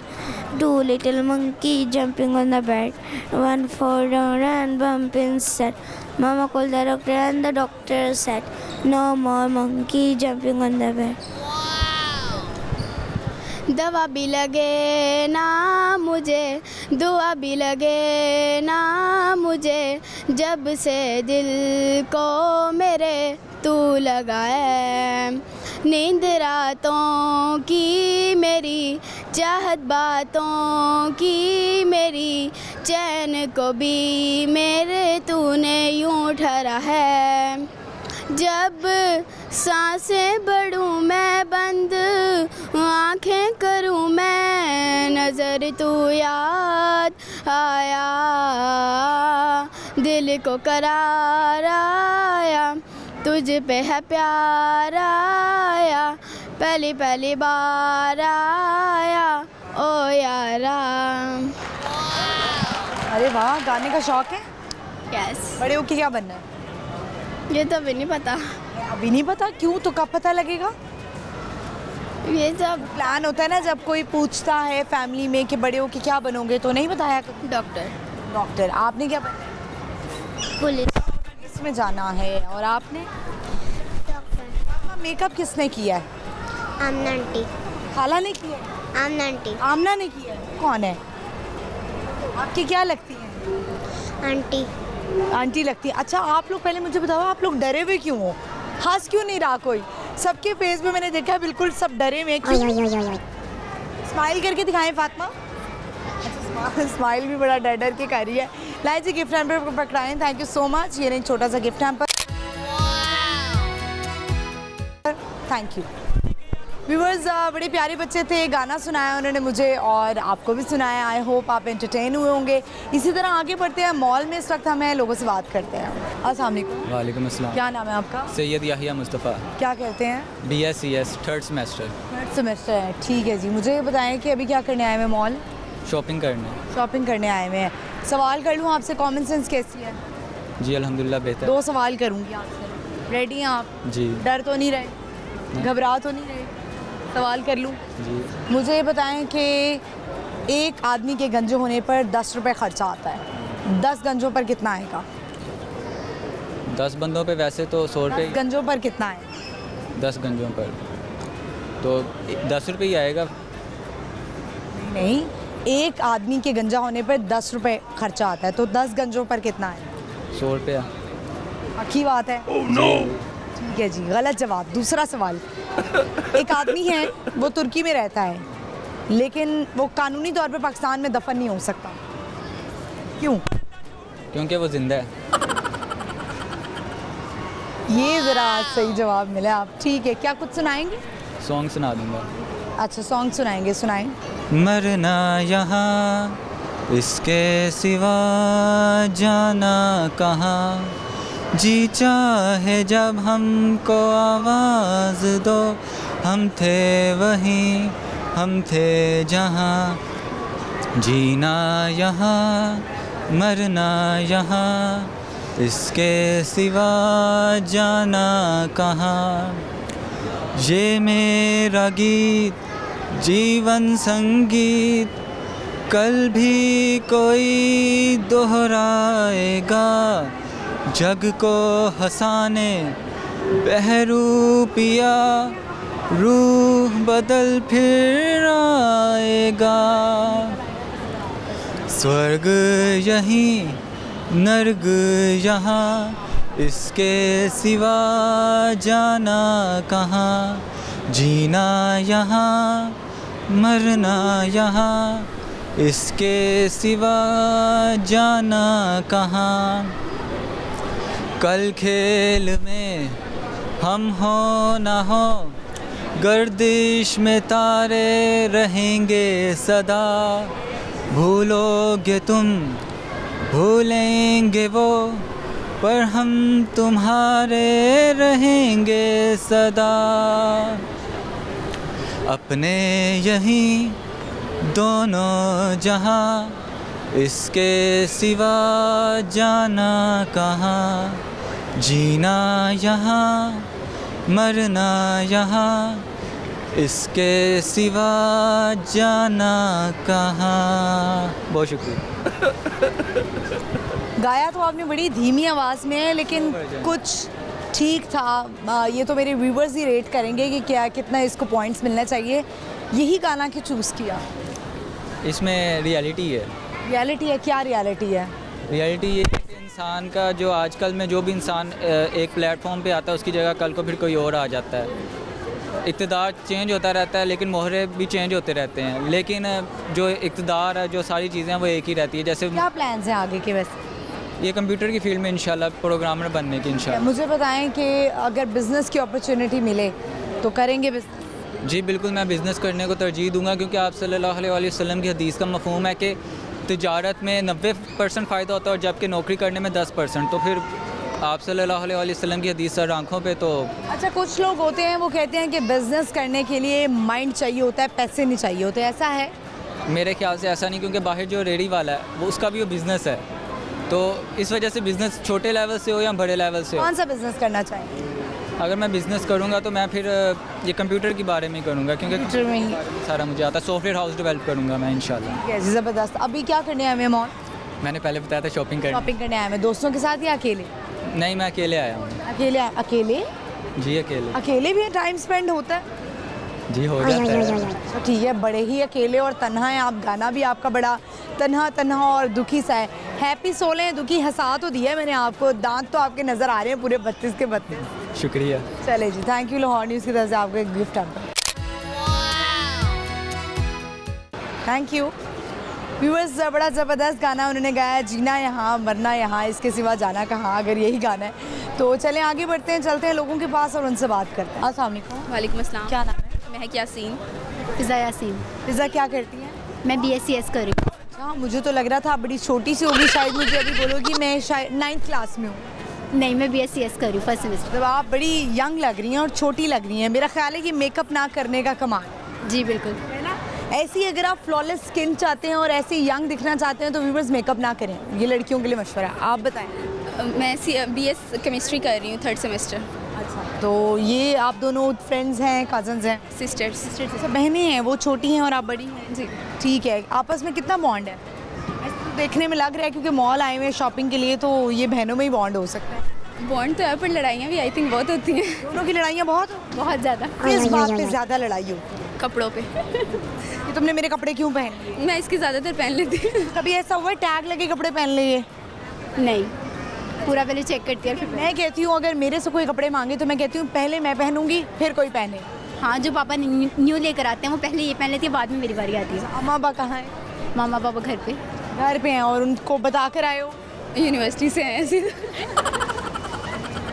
Two little monkey jumping on the bed. One fall down and bump inside. Mama called the doctor and the doctor said, no more monkey jumping on the bed. दवा भी लगे ना मुझे, दुआ भी लगे ना मुझे, जब से दिल को मेरे तू लगा है. नींद रातों की मेरी, चाहत बातों की मेरी, चैन को भी मेरे तूने यूं ठहरा है. जब सांसें बढ़ूं मैं बंद, आँखें करूं मैं नज़र, तू याद आया, दिल को करार आया, तुझ पे है प्यार आया, पहली पहली बार आया ओ यारा. अरे वाह, गाने का शौक है? यस. बड़े होके क्या बनना है? ये तो अभी नहीं पता. अभी नहीं पता? क्यों? तो कब पता लगेगा? ये सब प्लान होता है ना जब कोई पूछता है फैमिली में कि बड़े होके क्या बनोगे, तो नहीं बताया कभी? डॉक्टर. डॉक्टर. आपने क्या बनना? पुलिस. इसमें जाना है. और आपने? डॉक्टर. मेकअप किसने किया है? आमना आंटी. खाला ने किया है? आमना आंटी. आमना ने किया है. कौन है? आपकी क्या लगती है? आंटी. आंटी लगती है. अच्छा, आप लोग पहले मुझे बताओ, आप लोग डरे हुए क्यों हो? हंस क्यों नहीं रहा कोई? सबके फेस पे मैंने देखा है बिल्कुल सब डरे हुए. स्माइल करके दिखाएं फातिमा. अच्छा, स्माइल भी बड़ा डर डर के कर रही है. लाइए जी, गिफ्ट हैम्पर को पकड़ाएं. Thank you so much. ये एक छोटा सा gift hamper. Thank you. Viewers, बड़े प्यारे बच्चे थे. गाना सुनाया उन्होंने मुझे और आपको भी सुनाया. आई होप आप एंटरटेन हुए होंगे. इसी तरह आगे बढ़ते हैं. मॉल में इस वक्त हम हैं, लोगों से बात करते हैं. अस्सलाम वालेकुम. वालेकुम अस्सलाम. क्या नाम है आपका? सैयद याहिया मुस्तफ़ा. क्या कहते हैं? BScs third semester. Third semester है. ठीक है जी. मुझे ये बताएं कि अभी क्या करने आए हुए हैं? मॉल शॉपिंग करने. शॉपिंग करने आए हुए हैं. सवाल कर लूँ आपसे, कॉमन सेंस कैसी है? जी अल्हम्दुलिल्लाह बेहतर. 2 सवाल करूँगी आपसे. रेडी हैं आप? जी. डर तो नहीं रहे? घबरा तो नहीं रहे? सवाल कर लूँ? जी. मुझे ये बताएं कि एक आदमी के गंजे होने पर 10 रुपये खर्चा आता है. 10 गंजों पर कितना आएगा? 10 बंदों पे वैसे तो 100 रुपये. 10 गंजों पर कितना है? 10 गंजों पर तो 10 रुपये ही आएगा. नहीं, एक आदमी के गंजा होने पर 10 रुपये खर्चा आता है, तो 10 गंजों पर कितना है? 100 रुपया. अच्छी बात है. ठीक है जी, गलत जवाब. दूसरा सवाल. एक आदमी है, वो तुर्की में रहता है, लेकिन वो कानूनी तौर पे पाकिस्तान में दफन नहीं हो सकता. क्यों? क्योंकि वो जिंदा है. ये ज़रा सही जवाब मिला आप. ठीक है, क्या कुछ सुनाएंगे? सॉन्ग सुना दूंगा. अच्छा, सॉन्ग सुनाएंगे. सुनाएं. मरना यहाँ, इसके सिवा जाना कहाँ, जी चाहे जब हमको आवाज़ दो, हम थे वहीं, हम थे जहाँ, जीना यहाँ मरना यहाँ, इसके सिवा जाना कहाँ। ये मेरा गीत जीवन संगीत, कल भी कोई दोहराएगा। जग को हंसाने बहरूपिया, रूह बदल फिर आएगा। स्वर्ग यहीं नर्क यहाँ, इसके सिवा जाना कहाँ। जीना यहाँ, मरना यहाँ, इसके सिवा जाना कहाँ। कल खेल में हम हो ना हो, गर्दिश में तारे रहेंगे सदा। भूलोगे तुम, भूलेंगे वो, पर हम तुम्हारे रहेंगे सदा। अपने यहीं दोनों जहां, इसके सिवा जाना कहाँ। जीना यहाँ, मरना यहाँ, इसके सिवा जाना कहाँ। बहुत शुक्रिया। गाया तो आपने बड़ी धीमी आवाज़ में है, लेकिन कुछ ठीक था। ये तो मेरे व्यूवर्स ही रेट करेंगे कि क्या कितना इसको पॉइंट्स मिलना चाहिए। यही गाना क्यों चूज़ किया? इसमें रियलिटी है। रियलिटी है? क्या रियलिटी है? रियलिटी ये है कि इंसान का जो आजकल में जो भी इंसान एक प्लेटफॉर्म पे आता है, उसकी जगह कल को फिर कोई और आ जाता है। इक़्तिदार चेंज होता रहता है, लेकिन मोहरे भी चेंज होते रहते हैं, लेकिन जो इक़्तिदार है, जो सारी चीज़ें हैं वो एक ही रहती है। जैसे क्या प्लान्स हैं आगे के? वैसे ये कंप्यूटर की फील्ड में इंशाल्लाह प्रोग्रामर बनने की इंशाल्लाह। मुझे बताएं कि अगर बिज़नेस की अपॉर्चुनिटी मिले तो करेंगे बिज़नेस? जी बिल्कुल, मैं बिज़नेस करने को तरजीह दूंगा, क्योंकि आप सल्लल्लाहु अलैहि वसल्लम की हदीस का मफ़हूम है कि तिजारत में 90% फ़ायदा होता है, और जबकि नौकरी करने में 10%। तो फिर आप सल्लल्लाहु अलैहि वसल्लम की हदीस सर आँखों पे। तो अच्छा, कुछ लोग होते हैं वो कहते हैं कि बिज़नेस करने के लिए माइंड चाहिए होता है, पैसे नहीं चाहिए होते, ऐसा है? मेरे ख्याल से ऐसा नहीं, क्योंकि बाहर जो रेडी वाला है वो उसका भी वो बिज़नेस है। तो इस वजह से बिज़नेस छोटे लेवल से हो या बड़े लेवल से हो। कौन सा बिज़नेस करना चाहिए? अगर मैं बिज़नेस करूँगा तो मैं फिर ये कंप्यूटर के बारे में करूँगा, क्योंकि कंप्यूटर में ही सारा मुझे आता है। सॉफ्टवेयर हाउस डेवलप करूँगा मैं इंशाल्लाह। ज़बरदस्त। अभी क्या करने आए हैं मॉल? मैंने पहले बताया था शॉपिंग करने। शॉपिंग करने आए हैं दोस्तों के साथ या अकेले? नहीं, मैं अकेले आया हूँ। अकेले? अकेले जी अकेले। अकेले भी टाइम स्पेंड होता है? जी हो जाता है। तो ठीक है, बड़े ही अकेले और तन्हा हैं आप। गाना भी आपका बड़ा तन्हा तन्हा और दुखी सा है। हैप्पी सोल हैं, दुखी हंसा तो दिया है मैंने आपको। दांत तो आपके नज़र आ रहे हैं पूरे 32 के 32। शुक्रिया। चले जी, थैंक यू। लाहौर न्यूज़ की तरफ से आपको एक गिफ्ट आता है। Thank you. व्यूअर्स, बड़ा ज़बरदस्त गाना उन्होंने गाया, जीना यहाँ मरना यहाँ, इसके सिवा जाना कहाँ। अगर यही गाना है तो चलें आगे बढ़ते हैं, चलते हैं लोगों के पास और उनसे बात करते हैं। अस्सलाम वालेकुम। वालेकुम अस्सलाम। क्या नाम है? महक यासीन। फ़िज़ा यासीन। फ़िज़ा क्या करती हैं? मैं BScs कर रही हूँ। अच्छा, मुझे तो लग रहा था आप बड़ी छोटी सी होगी, शायद मुझे अभी बोलोगी मैं शायद 9th क्लास में हूँ। नहीं, मैं BScs कर रही हूँ, फर्स्ट सेमेस्टर। मतलब आप बड़ी यंग लग रही हैं और छोटी लग रही हैं। मेरा ख्याल है कि मेकअप ना करने का कमाल जी बिल्कुल। है ना। ऐसी अगर आप फ्लॉलेस स्किन चाहते हैं और ऐसे यंग दिखना चाहते हैं तो व्यूअर्स मेकअप ना करें, ये लड़कियों के लिए मशवरा है। आप बताएं। मैं BS केमिस्ट्री कर रही हूँ, 3rd सेमेस्टर। अच्छा, तो ये आप दोनों फ्रेंड्स हैं, कजन्स हैं? सिस्टर्स। अच्छा, बहनें हैं, वो छोटी हैं और आप बड़ी हैं? जी। ठीक है। आपस में कितना बॉन्ड है? ऐसे तो देखने में लग रहा है क्योंकि मॉल आए हुए हैं शॉपिंग के लिए, तो ये बहनों में ही बॉन्ड हो सकता है। बॉन्ड तो है, पर लड़ाइयाँ भी आई थिंक बहुत होती हैं। दोनों की लड़ाइयाँ बहुत ज़्यादा। किस बात पे ज़्यादा लड़ाई हो? कपड़ों पे। कि तुमने मेरे कपड़े क्यों पहन लिए? मैं इसकी ज़्यादातर पहन लेती हूँ। कभी ऐसा हुआ है टैग लगे कपड़े पहन लिए? नहीं, पूरा पहले चेक करती है फिर। मैं कहती हूँ अगर मेरे से कोई कपड़े मांगे तो मैं कहती हूँ पहले मैं पहनूंगी फिर कोई पहने। हाँ, जो पापा न्यू लेकर आते हैं वो पहले ये पहन लेती है, बाद में मेरी बारी आती है। अम्मा पापा कहाँ हैं? मामा पापा घर पे। घर पे हैं। और उनको बता कर आए हो? यूनिवर्सिटी से हैं ऐसे।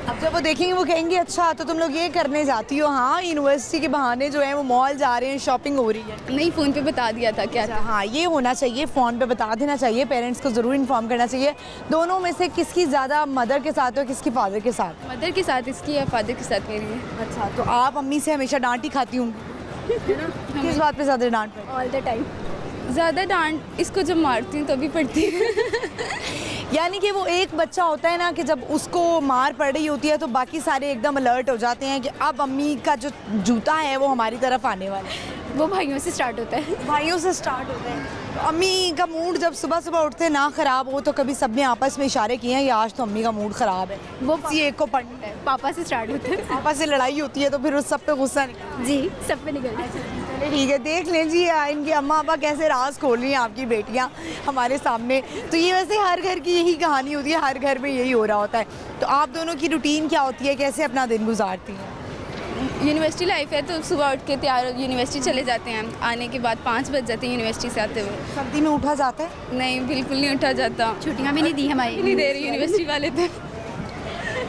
अब जब वो देखेंगे वो कहेंगे अच्छा तो तुम लोग ये करने जाती हो। हाँ, यूनिवर्सिटी के बहाने जो है वो मॉल जा रहे हैं, शॉपिंग हो रही है। नहीं, फ़ोन पे बता दिया था क्या था। हाँ, ये होना चाहिए, फ़ोन पे बता देना चाहिए, पेरेंट्स को ज़रूर इन्फॉर्म करना चाहिए। दोनों में से किसकी ज़्यादा मदर के साथ हो, किसकी फादर के साथ? मदर के साथ इसकी या फादर के साथ मेरी है। अच्छा, तो आप अम्मी से हमेशा डांट ही खाती होंगी, है ना? किस बात पे ज़्यादा डांट पड़ती? All the time. ज़्यादा डांट इसको जब मारती हूँ तभी पड़ती है। यानी कि वो एक बच्चा होता है ना कि जब उसको मार पड़ रही होती है तो बाकी सारे एकदम अलर्ट हो जाते हैं कि अब अम्मी का जो जूता है वो हमारी तरफ आने वाला है। वो भाइयों से स्टार्ट होता है। भाइयों से स्टार्ट होता है। तो अम्मी का मूड जब सुबह सुबह उठते ना ख़राब हो तो कभी सबने आपस में इशारे किए हैं कि आज तो अम्मी का मूड ख़राब है, वो किसी एक को पढ़ना है, पापा से स्टार्ट होता है। पापा से लड़ाई होती है तो फिर उस सब पे गुस्सा निकलता जी, सब पे निकल है। चलिए ठीक है, देख लें जी इनकी अम्मा अब्बा कैसे राज खोल रही हैं आपकी बेटियां हमारे सामने। तो ये वैसे हर घर की यही कहानी होती है, हर घर में यही हो रहा होता है। तो आप दोनों की रूटीन क्या होती है, कैसे अपना दिन गुजारती हैं? यूनिवर्सिटी लाइफ है तो सुबह उठ के तैयार यूनिवर्सिटी चले जाते हैं। आने के बाद 5 बज जाते हैं यूनिवर्सिटी से आते हुए। सर्दी में उठा जाता है? नहीं, बिल्कुल नहीं उठा जाता। छुट्टियाँ भी नहीं दी हमारी। नहीं दे रही यूनिवर्सिटी वाले थे।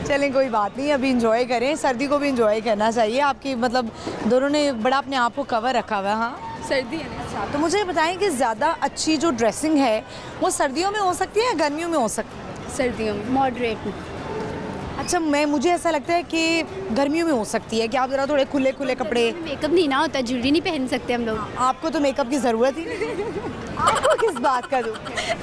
चलें कोई बात नहीं, अभी इंजॉय करें, सर्दी को भी इंजॉय करना चाहिए। आपकी मतलब दोनों ने बड़ा अपने आप को कवर रखा हुआ है। हाँ, सर्दी है ना। अच्छा, तो मुझे बताएं कि ज़्यादा अच्छी जो ड्रेसिंग है वो सर्दियों में हो सकती है या गर्मियों में हो सकती है? सर्दियों में मॉडरेट में। अच्छा, मुझे ऐसा लगता है कि गर्मियों में हो सकती है कि आप ज़रा थोड़े खुले खुले कपड़े। मेकअप नहीं ना होता, ज्वेलरी नहीं पहन सकते हम लोग। आपको तो मेकअप की ज़रूरत ही नहीं। आपको किस बात का दुख है?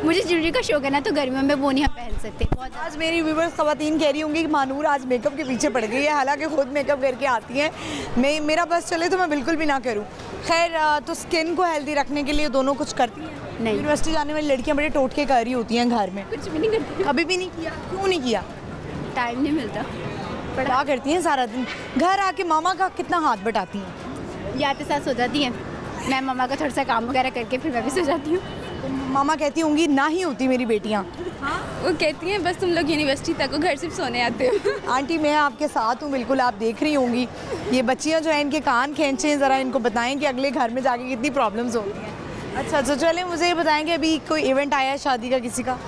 मुझे ज्वेलरी का शौक है ना, तो गर्मियों में वो नहीं हम पहन सकते। बहुत आज मेरी व्यूवर्स ख़वातीन कह रही होंगी कि मानूर आज मेकअप के पीछे पड़ गई है, हालांकि खुद मेकअप करके आती हैं। मेरा बस चले तो मैं बिल्कुल भी ना करूं। खैर, तो स्किन को हेल्दी रखने के लिए दोनों कुछ करती हैं? नहीं। यूनिवर्सिटी जाने वाली लड़कियां बड़े टोटके कर रही होती हैं घर में। कुछ भी नहीं करती, कभी भी नहीं किया? क्यों नहीं किया? टाइम नहीं मिलता। क्या करती हैं सारा दिन? घर आके मामा का कितना हाथ बटाती हैं? या तो साथ सो जाती हैं, मैं मम्मा का थोड़ा सा काम वगैरह करके फिर मैं भी सो जाती हूँ। तो मामा कहती होंगी ना ही होती मेरी बेटियाँ। वो कहती हैं बस तुम लोग यूनिवर्सिटी तक हो, घर सिर्फ सोने आते हो। आंटी मैं आपके साथ हूँ, बिल्कुल आप देख रही होंगी। ये बच्चियाँ जो हैं इनके कान खींचें, ज़रा इनको बताएं कि अगले घर में जाके कितनी प्रॉब्लम्स होती हैं। अच्छा, तो चलें मुझे ये बताएं कि अभी कोई इवेंट आया है शादी का किसी का?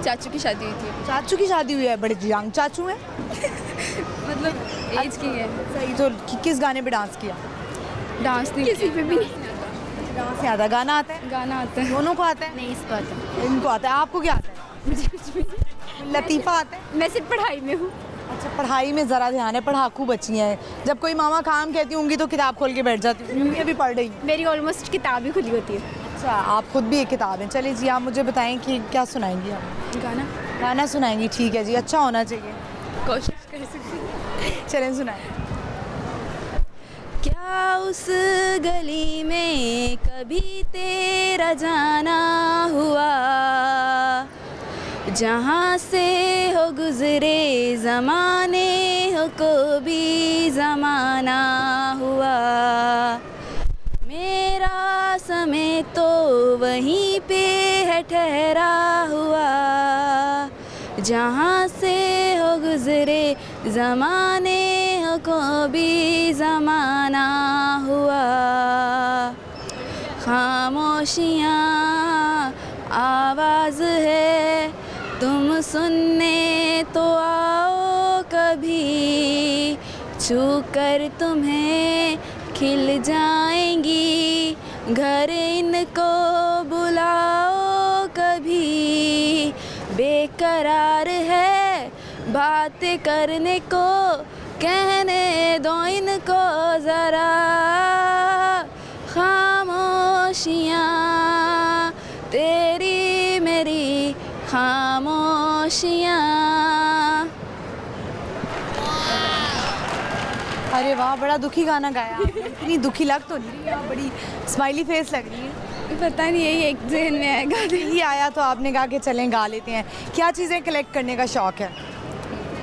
चाचू की शादी हुई थी। चाचू की शादी हुई है? बड़े यंग चाचू हैं। मतलब एज की है। सही। तो किस गाने पे डांस किया? डांस नहीं, किसी पे भी नहीं। डांस नहीं आता, गाना आता है? गाना आता है। दोनों को आता है? नहीं, इसको आता है। इनको आता है। आपको क्या आता है? मुझे कुछ भी नहीं। लतीफ़ा आता है? मैं सिर्फ पढ़ाई में हूँ। अच्छा, पढ़ाई में ज़रा ध्यान है, पढ़ाकू बच्ची हैं। जब कोई मामा काम कहती होंगी तो किताब खोल के बैठ जाती हूँ। ये भी पढ़ रही हैं? मेरी ऑलमोस्ट किताब ही खुली होती है। अच्छा, आप खुद भी एक किताब हैं। चलिए जी, आप मुझे बताएं कि क्या सुनाएंगी आप? गाना गाना सुनाएंगी? ठीक है जी, अच्छा होना चाहिए। कोशिश कर सकती। चलें सुनाएं। क्या उस गली में कभी तेरा जाना हुआ, जहाँ से हो गुजरे ज़माने हो को भी ज़माना हुआ। मेरा समय तो वहीं पे है ठहरा हुआ, जहाँ से हो गुजरे ज़माने हो को भी ज़माना हुआ। खामोशियाँ आवाज़ है, तुम सुनने तो आओ कभी, छू कर तुम्हें खिल जाएंगी, घर इनको बुलाओ कभी। बेकरार है बातें करने को, कहने दो इनको ज़रा। खामोशियाँ तेरी मेरी खामोशियाँ। अरे वाह, बड़ा दुखी गाना गाया आपने। इतनी दुखी लग तो नहीं रही है, बड़ी स्माइली फेस लग रही है। पता नहीं, यही एक जहन में आएगा। यही आया तो आपने कहा कि चलें गा लेते हैं। क्या चीज़ें कलेक्ट करने का शौक़ है?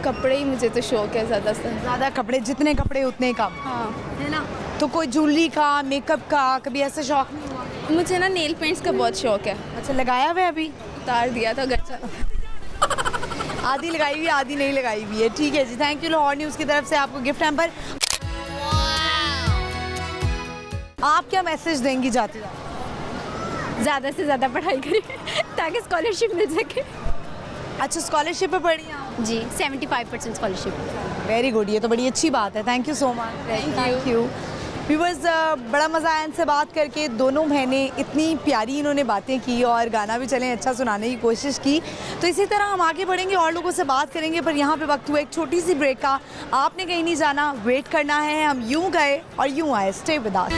कपड़े ही मुझे तो शौक है ज़्यादा से ज़्यादा कपड़े, जितने कपड़े उतने कम, हाँ। है ना? तो कोई ज्वेलरी का, मेकअप का कभी ऐसा शौक़ नहीं हुआ? मुझे ना नेल पेंट्स का बहुत शौक है। अच्छा, लगाया हुआ है अभी? उतार दिया था घर से। आधी लगाई हुई, आधी नहीं लगाई हुई है। ठीक है जी, थैंक यू। लाहौर न्यूज़ की तरफ से आपको गिफ्ट हैम्पर। आप क्या मैसेज देंगी जाते जाते? ज़्यादा से ज़्यादा पढ़ाई करें ताकि स्कॉलरशिप मिल सके। अच्छा, स्कॉलरशिप पे पढ़ी हैं आप? जी, 75% स्कॉलरशिप। वेरी गुड, ये तो बड़ी अच्छी बात है। Thank you so much. Thank you. Viewers, बड़ा मज़ा आया इनसे बात करके। दोनों बहनें इतनी प्यारी इन्होंने बातें की और गाना भी चलें अच्छा सुनाने की कोशिश की। तो इसी तरह हम आगे बढ़ेंगे और लोगों से बात करेंगे, पर यहाँ पे वक्त हुआ एक छोटी सी ब्रेक का। आपने कहीं नहीं जाना, वेट करना है। हम यूँ गए और यूँ आए। Stay with us.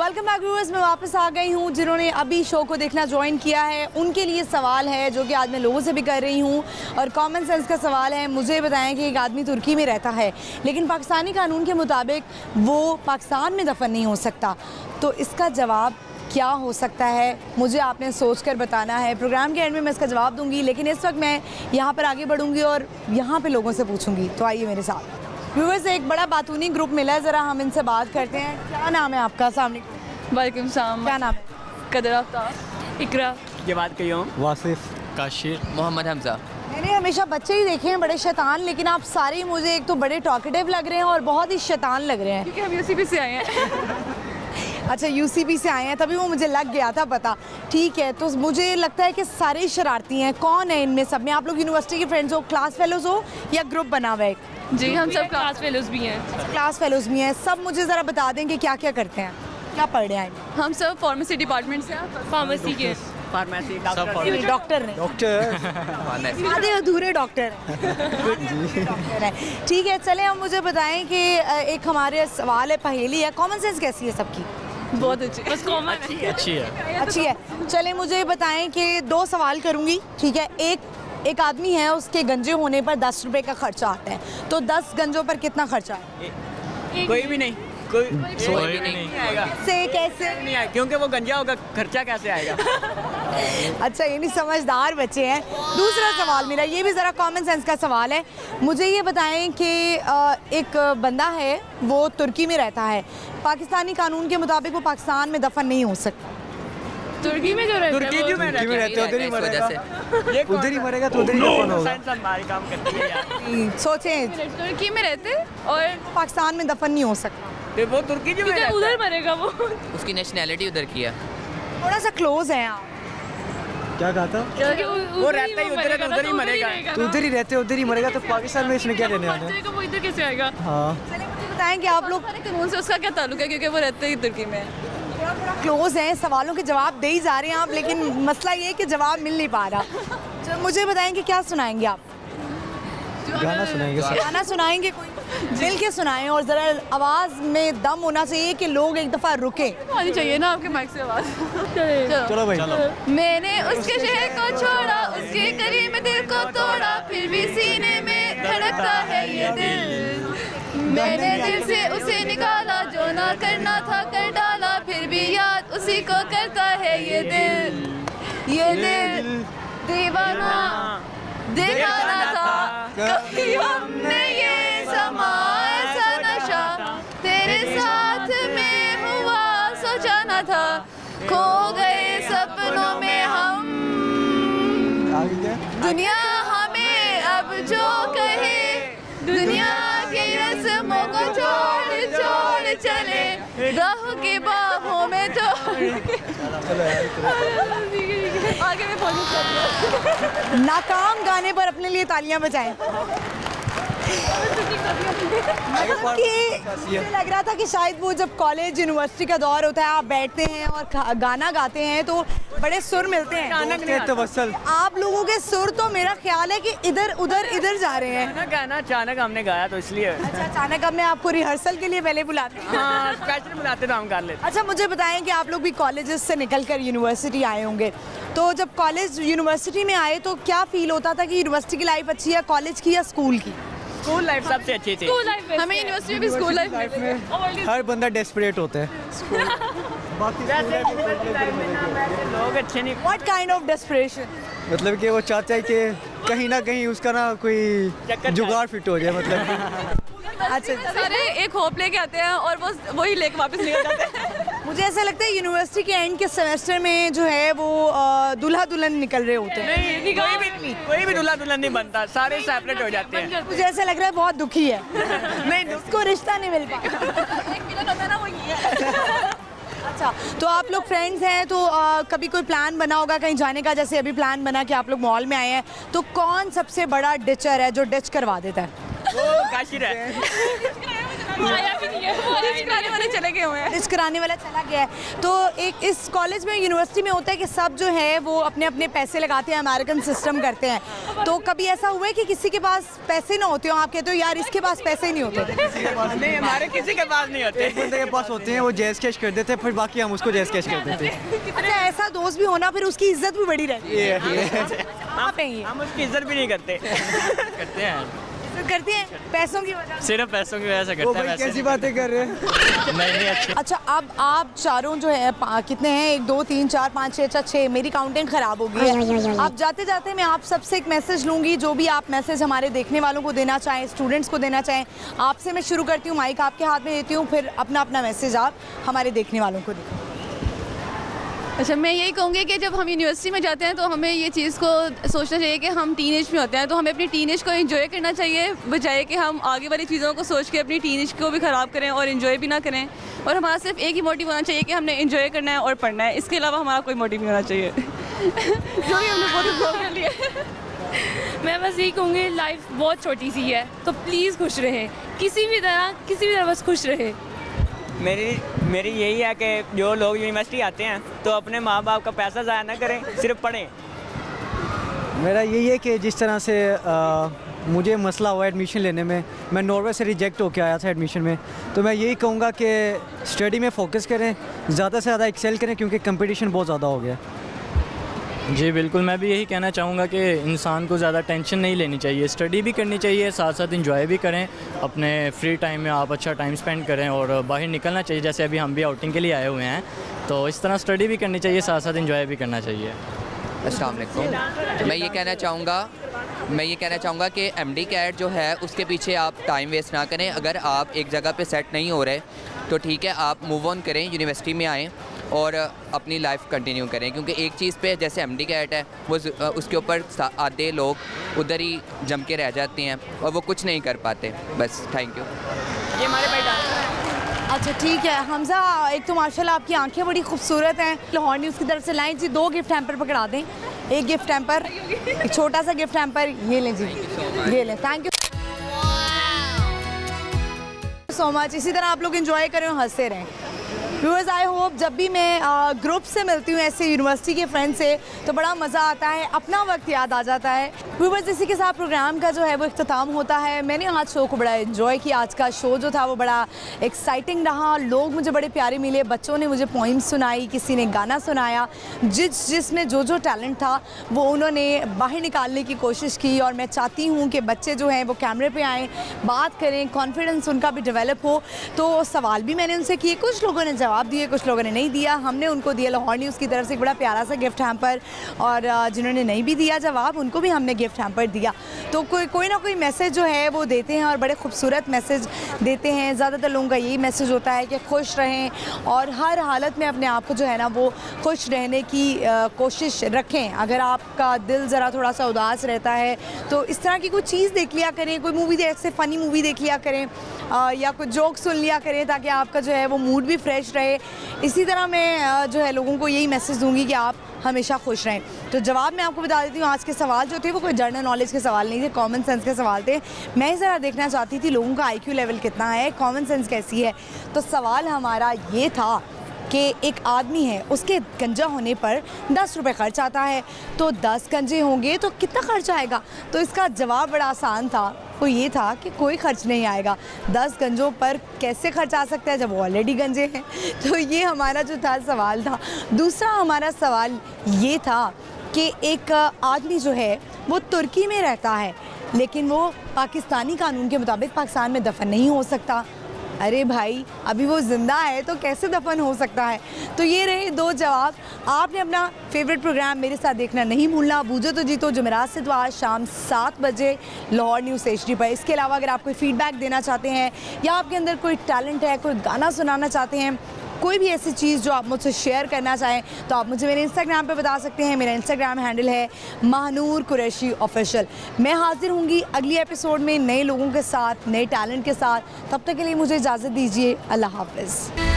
Welcome back viewers, मैं वापस आ गई हूँ। जिन्होंने अभी शो को देखना ज्वाइन किया है उनके लिए सवाल है जो कि आज मैं लोगों से भी कर रही हूँ, और कॉमन सेंस का सवाल है। मुझे बताएं कि एक आदमी तुर्की में रहता है लेकिन पाकिस्तानी कानून के मुताबिक वो पाकिस्तान में दफन नहीं हो सकता, तो इसका जवाब क्या हो सकता है मुझे आपने सोच कर बताना है। प्रोग्राम के एंड में मैं इसका जवाब दूंगी, लेकिन इस वक्त मैं यहाँ पर आगे बढ़ूंगी और यहाँ पे लोगों से पूछूंगी। तो आइए मेरे साथ। व्यूअर्स, एक बड़ा बातूनी ग्रुप मिला है, ज़रा हम इनसे बात करते हैं। क्या नाम है आपका? सामने वालेकुम सलाम। क्या नाम है? कदर आफ्ताब। इकरा। ये बात कही हूँ। वासिफ, काशिर, मोहम्मद हमजा। मैंने हमेशा बच्चे ही देखे हैं बड़े शैतान, लेकिन आप सारे ही मुझे एक तो बड़े टॉकेटिव लग रहे हैं और बहुत ही शैतान लग रहे हैं। क्योंकि हम यूसीपी से आए हैं। अच्छा, यूसीपी से आए हैं, तभी वो मुझे लग गया था पता। ठीक है, तो मुझे लगता है कि सारे ही शरारती हैं। कौन है इनमें सब में? आप लोग यूनिवर्सिटी के फ्रेंड्स हो, क्लास फेलोज़ हो या ग्रुप बना हुआ है? जी, हम सब क्लास फेलोज भी हैं। क्लास फेलोज़ भी हैं। सब मुझे ज़रा बता दें कि क्या क्या करते हैं, क्या पढ़ रहे हैं? हम सब फार्मेसी डिपार्टमेंट से हैं, फार्मेसी के। फार्मेसी डॉक्टर नहीं, डॉक्टर आधे अधूरे डॉक्टर हैं। ठीक है, चले हम मुझे बताएं कि एक हमारे सवाल है, पहेली है। कॉमन सेंस कैसी है सबकी? बहुत अच्छी, बस कॉमन है। अच्छी है। चले मुझे बताएं कि 2 सवाल करूंगी, ठीक है? एक आदमी है, उसके गंजे होने पर 10 रुपए का खर्चा आता है, तो 10 गंजों पर कितना खर्चा है? कोई भी नहीं, कोई भी नहीं आएगा। कैसे नहीं आएगा, क्योंकि वो गंजा होगा, खर्चा कैसे आएगा? अच्छा, ये नहीं, समझदार बच्चे हैं। दूसरा सवाल मेरा, ये भी ज़रा कॉमन सेंस का सवाल है। मुझे ये बताएं कि एक बंदा है, वो तुर्की में रहता है, पाकिस्तानी कानून के मुताबिक वो पाकिस्तान में दफन नहीं हो सकता। तुर्की में जो रहते हैं, तुर्की में रहते उधर ही मरेगा, उधर ही मरेगा तो उधर ही दफन होगा। साइंस हमारी काम करती है यार। सोचें, तुर्की में रहते और पाकिस्तान में दफन नहीं हो सकता, तो वो तुर्की में रहता है। उधर मरेगा वो। उसकी नेशनैलिटी उधर की है। थोड़ा सा क्लोज हैं आप। क्या कहा था? वो रहता ही उधर है, तो उधर ही मरेगा। तो उधर ही रहते उधर ही मरेगा, तो पाकिस्तान में इसमें क्या लेने आना है? वो इधर कैसे आएगा? हाँ, चलिए मुझे बताएं कि आप लोग कानून से उसका क्या ताल्लुक है, क्योंकि वो रहते ही तुर्की में। क्लोज हैं, सवालों के जवाब दे ही जा रहे हैं आप, लेकिन मसला ये है कि जवाब मिल नहीं पा रहा। तो मुझे बताएं कि क्या सुनाएंगे आप? गाना सुनाएंगे सब। गाना सुनाएंगे, कोई मिल के सुनाएं, और ज़रा आवाज़ में दम होना चाहिए कि लोग एक दफ़ा रुकें। आनी चाहिए ना आपके माइक से आवाज़। चलो भाई, मैंने उसके शहर को छोड़ा, उसके करीब दिल को तोड़ा, फिर भी सीने में धड़कता है ये दिल। मैंने दिल से उसे निकाला, जो ना करना था कर डाला, फिर भी याद उसी को करता है ये दिल। ये दिल दीवाना दीवाना था, कभी हमने ये समा ऐसा नशा तेरे साथ में हुआ, सोचा न था, खो गए सपनों में हम। दुनिया हमें अब जो कहे, दुनिया की रस्मों को छोड़ छोड़ चले, राह की बाहों में तो आगे में पहुंच। नाकाम गाने पर अपने लिए तालियां बजाएं। मुझे लग रहा था कि शायद वो जब कॉलेज यूनिवर्सिटी का दौर होता है, आप बैठते हैं और गाना गाते हैं तो बड़े सुर मिलते हैं। तो बसल आप लोगों के सुर तो मेरा ख्याल है कि इधर उधर इधर जा रहे हैं। गाना अचानक हमने गाया तो इसलिए। अच्छा, अचानक अब मैं आपको रिहर्सल के लिए पहले बुलाते हैं? हाँ, स्पेशल बुलाते तो हम कर लेते। अच्छा, मुझे बताएं कि आप लोग भी कॉलेजेस से निकल कर यूनिवर्सिटी आए होंगे, तो जब कॉलेज यूनिवर्सिटी में आए तो क्या फील होता था कि यूनिवर्सिटी की लाइफ अच्छी है, कॉलेज की या स्कूल की? स्कूल लाइफ सबसे अच्छी थी। स्कूल लाइफ हमें यूनिवर्सिटी भी स्कूल लाइफ में हर बंदा डेस्परेट होता है। लोग अच्छे नहीं। What kind of desperation? मतलब कि वो चाहता है कि कहीं ना कहीं उसका ना कोई जुगाड़ फिट हो जाए, मतलब। अच्छा, सारे एक होप लेके आते हैं और वो वही लेके वापस निकल जाते हैं। मुझे ऐसा लगता है यूनिवर्सिटी के एंड के सेमेस्टर में जो है वो दूल्हा दुल्हन निकल रहे होते हैं। नहीं, कोई भी दूल्हा दुल्हन नहीं बनता, सारे सेपरेट हो जाते हैं। मुझे ऐसा लग रहा है बहुत दुखी है। नहीं, उसको रिश्ता नहीं मिल पाया। अच्छा, तो आप लोग फ्रेंड्स हैं तो कभी कोई प्लान बना होगा कहीं जाने का, जैसे अभी प्लान बना कि आप लोग मॉल में आए हैं, तो कौन सबसे बड़ा डिचर है जो डिच करवा देता है? वो काशिर है। कराने वाले चले गए हुए हैं। रिच कराने वाला चला गया है। तो एक इस कॉलेज में, यूनिवर्सिटी में होता है कि सब जो है वो अपने अपने पैसे लगाते हैं, अमेरिकन सिस्टम करते हैं। तो कभी ऐसा हुआ है कि किसी के पास पैसे ना होते हो, आप कहते हो यार इसके पास पैसे ही नहीं होते? नहीं, हमारे किसी के पास नहीं होते। एक बंदे के पास होते हैं, वो जैज़ कैश कर देते हैं, फिर बाकी हम उसको जैज़ कैश कर देते हैं। अच्छा, ऐसा दोस्त भी होना, फिर उसकी इज्जत भी बड़ी रहती है। आप हैं ये? हम उसकी इज्जत भी नहीं करते। करते हैं, करते हैं पैसों की वजह से। सिर्फ पैसों की वजह से वो करते हैं। भाई कैसी बातें कर रहे हैं? नहीं अच्छे। अच्छा, अब आप चारों जो है कितने हैं? 1 2 3 4 5 6, अच्छा 6, मेरी काउंटिंग खराब हो गई है। आप जाते जाते मैं आप सबसे एक मैसेज लूँगी, जो भी आप मैसेज हमारे देखने वालों को देना चाहें, स्टूडेंट्स को देना चाहें। आपसे मैं शुरू करती हूँ, माइक आपके हाथ में देती हूँ, फिर अपना अपना मैसेज आप हमारे देखने वालों को दें। अच्छा, मैं यही कहूँगी कि जब हम यूनिवर्सिटी में जाते हैं तो हमें ये चीज़ को सोचना चाहिए कि हम टीनेज में होते हैं, तो हमें अपनी टीनेज को एंजॉय करना चाहिए, बजाय कि हम आगे वाली चीज़ों को सोच के अपनी टीनेज को भी ख़राब करें और एंजॉय भी ना करें। और हमारा सिर्फ एक ही मोटिव होना चाहिए कि हमने एंजॉय करना है और पढ़ना है, इसके अलावा हमारा कोई मोटिव नहीं होना चाहिए। जो भी हमने मोटिव ड्रॉ कर लिया। मैं बस यही कहूँगी, लाइफ बहुत छोटी सी है, तो प्लीज़ खुश रहें, किसी भी तरह बस खुश रहें। मेरी यही है कि जो लोग यूनिवर्सिटी आते हैं तो अपने माँ बाप का पैसा ज़ाया ना करें, सिर्फ पढ़ें। मेरा यही है कि जिस तरह से मुझे मसला हुआ एडमिशन लेने में, मैं नॉर्वे से रिजेक्ट होकर आया था एडमिशन में, तो मैं यही कहूँगा कि स्टडी में फ़ोकस करें, ज़्यादा से ज़्यादा एक्सेल करें, क्योंकि कंपटीशन बहुत ज़्यादा हो गया। जी बिल्कुल, मैं भी यही कहना चाहूँगा कि इंसान को ज़्यादा टेंशन नहीं लेनी चाहिए, स्टडी भी करनी चाहिए, साथ साथ इंजॉय भी करें। अपने फ्री टाइम में आप अच्छा टाइम स्पेंड करें और बाहर निकलना चाहिए, जैसे अभी हम भी आउटिंग के लिए आए हुए हैं, तो इस तरह स्टडी भी करनी चाहिए, साथ साथ इंजॉय भी करना चाहिए। अस्सलाम वालेकुम। मैं ये कहना चाहूँगा कि MD कैट जो है उसके पीछे आप टाइम वेस्ट ना करें। अगर आप एक जगह पे सेट नहीं हो रहे तो ठीक है, आप मूव ऑन करें, यूनिवर्सिटी में आएँ और अपनी लाइफ कंटिन्यू करें, क्योंकि एक चीज़ पे जैसे MD कैट है वो उसके ऊपर आधे लोग उधर ही जम के रह जाते हैं और वो कुछ नहीं कर पाते। बस, थैंक यू। ये हमारे भाई डांसर हैं। अच्छा ठीक है हमजा, एक तो माशाल्लाह आपकी आंखें बड़ी खूबसूरत हैं। लाहौर न्यूज़ की तरफ से लाएं जी, 2 गिफ्ट हैम्पर पकड़ा दें। एक गिफ्ट हैम्पर, एक छोटा सा गिफ्ट हैम्पर, ये लें जी, ये लें। Thank you so much. इसी तरह आप लोग एंजॉय करें और हंसते रहें। व्यूअर्स, आई होप जब भी मैं ग्रुप से मिलती हूँ ऐसे यूनिवर्सिटी के फ्रेंड से तो बड़ा मज़ा आता है, अपना वक्त याद आ जाता है। व्यूअर्स, इसी के साथ प्रोग्राम का जो है वो इख्तिताम होता है। मैंने आज शो को बड़ा एंजॉय किया। आज का शो जो था वो बड़ा एक्साइटिंग रहा, लोग मुझे बड़े प्यारे मिले, बच्चों ने मुझे पोइम्स सुनाई, किसी ने गाना सुनाया। जिसमें जो टैलेंट था वो उन्होंने बाहर निकालने की कोशिश की और मैं चाहती हूँ कि बच्चे जो हैं वो कैमरे पर आएँ, बात करें, कॉन्फिडेंस उनका भी डेवलप हो। तो सवाल भी मैंने उनसे किए, कुछ लोगों ने जवाब दिए, कुछ लोगों ने नहीं दिया। हमने उनको दिया लाहौर न्यूज़ की तरफ से एक बड़ा प्यारा सा गिफ्ट हैम्पर, और जिन्होंने नहीं भी दिया जवाब उनको भी हमने गिफ्ट हैम्पर दिया। तो कोई ना कोई मैसेज जो है वो देते हैं और बड़े खूबसूरत मैसेज देते हैं। ज़्यादातर लोगों का यही मैसेज होता है कि खुश रहें और हर हालत में अपने आप को जो है ना वो खुश रहने की कोशिश रखें। अगर आपका दिल ज़रा थोड़ा सा उदास रहता है तो इस तरह की कोई चीज़ देख लिया करें, कोई मूवी ऐसे फ़नी मूवी देख लिया करें या कुछ जोक सुन लिया करें, ताकि आपका जो है वो मूड भी फ्रेश रहे। इसी तरह मैं जो है लोगों को यही मैसेज दूंगी कि आप हमेशा खुश रहें। तो जवाब मैं आपको बता देती हूँ, आज के सवाल जो थे वो कोई जनरल नॉलेज के सवाल नहीं थे, कॉमन सेंस के सवाल थे। मैं ज़रा देखना चाहती थी लोगों का IQ लेवल कितना है, कॉमन सेंस कैसी है। तो सवाल हमारा ये था कि एक आदमी है, उसके गंजा होने पर 10 रुपये खर्च आता है, तो 10 गंजे होंगे तो कितना खर्च आएगा। तो इसका जवाब बड़ा आसान था, वो ये था कि कोई खर्च नहीं आएगा। 10 गंजों पर कैसे खर्च आ सकता है जब वो ऑलरेडी गंजे हैं। तो ये हमारा जो था सवाल था। दूसरा हमारा सवाल ये था कि एक आदमी जो है वो तुर्की में रहता है, लेकिन वो पाकिस्तानी कानून के मुताबिक पाकिस्तान में दफन नहीं हो सकता। अरे भाई, अभी वो ज़िंदा है तो कैसे दफन हो सकता है। तो ये रहे 2 जवाब। आपने अपना फेवरेट प्रोग्राम मेरे साथ देखना नहीं भूलना, बूझो तो जीतो जुमेरात से आज शाम 7 बजे लाहौर न्यूज़ HD पर। इसके अलावा अगर आप कोई फीडबैक देना चाहते हैं या आपके अंदर कोई टैलेंट है, कोई गाना सुनाना चाहते हैं, कोई भी ऐसी चीज़ जो आप मुझसे शेयर करना चाहें तो आप मुझे मेरे इंस्टाग्राम पे बता सकते हैं। मेरा इंस्टाग्राम हैंडल है महानूर कुरैशी ऑफिशियल। मैं हाजिर होंगी अगली एपिसोड में नए लोगों के साथ, नए टैलेंट के साथ। तब तक के लिए मुझे इजाज़त दीजिए। अल्लाह हाफ़िज़।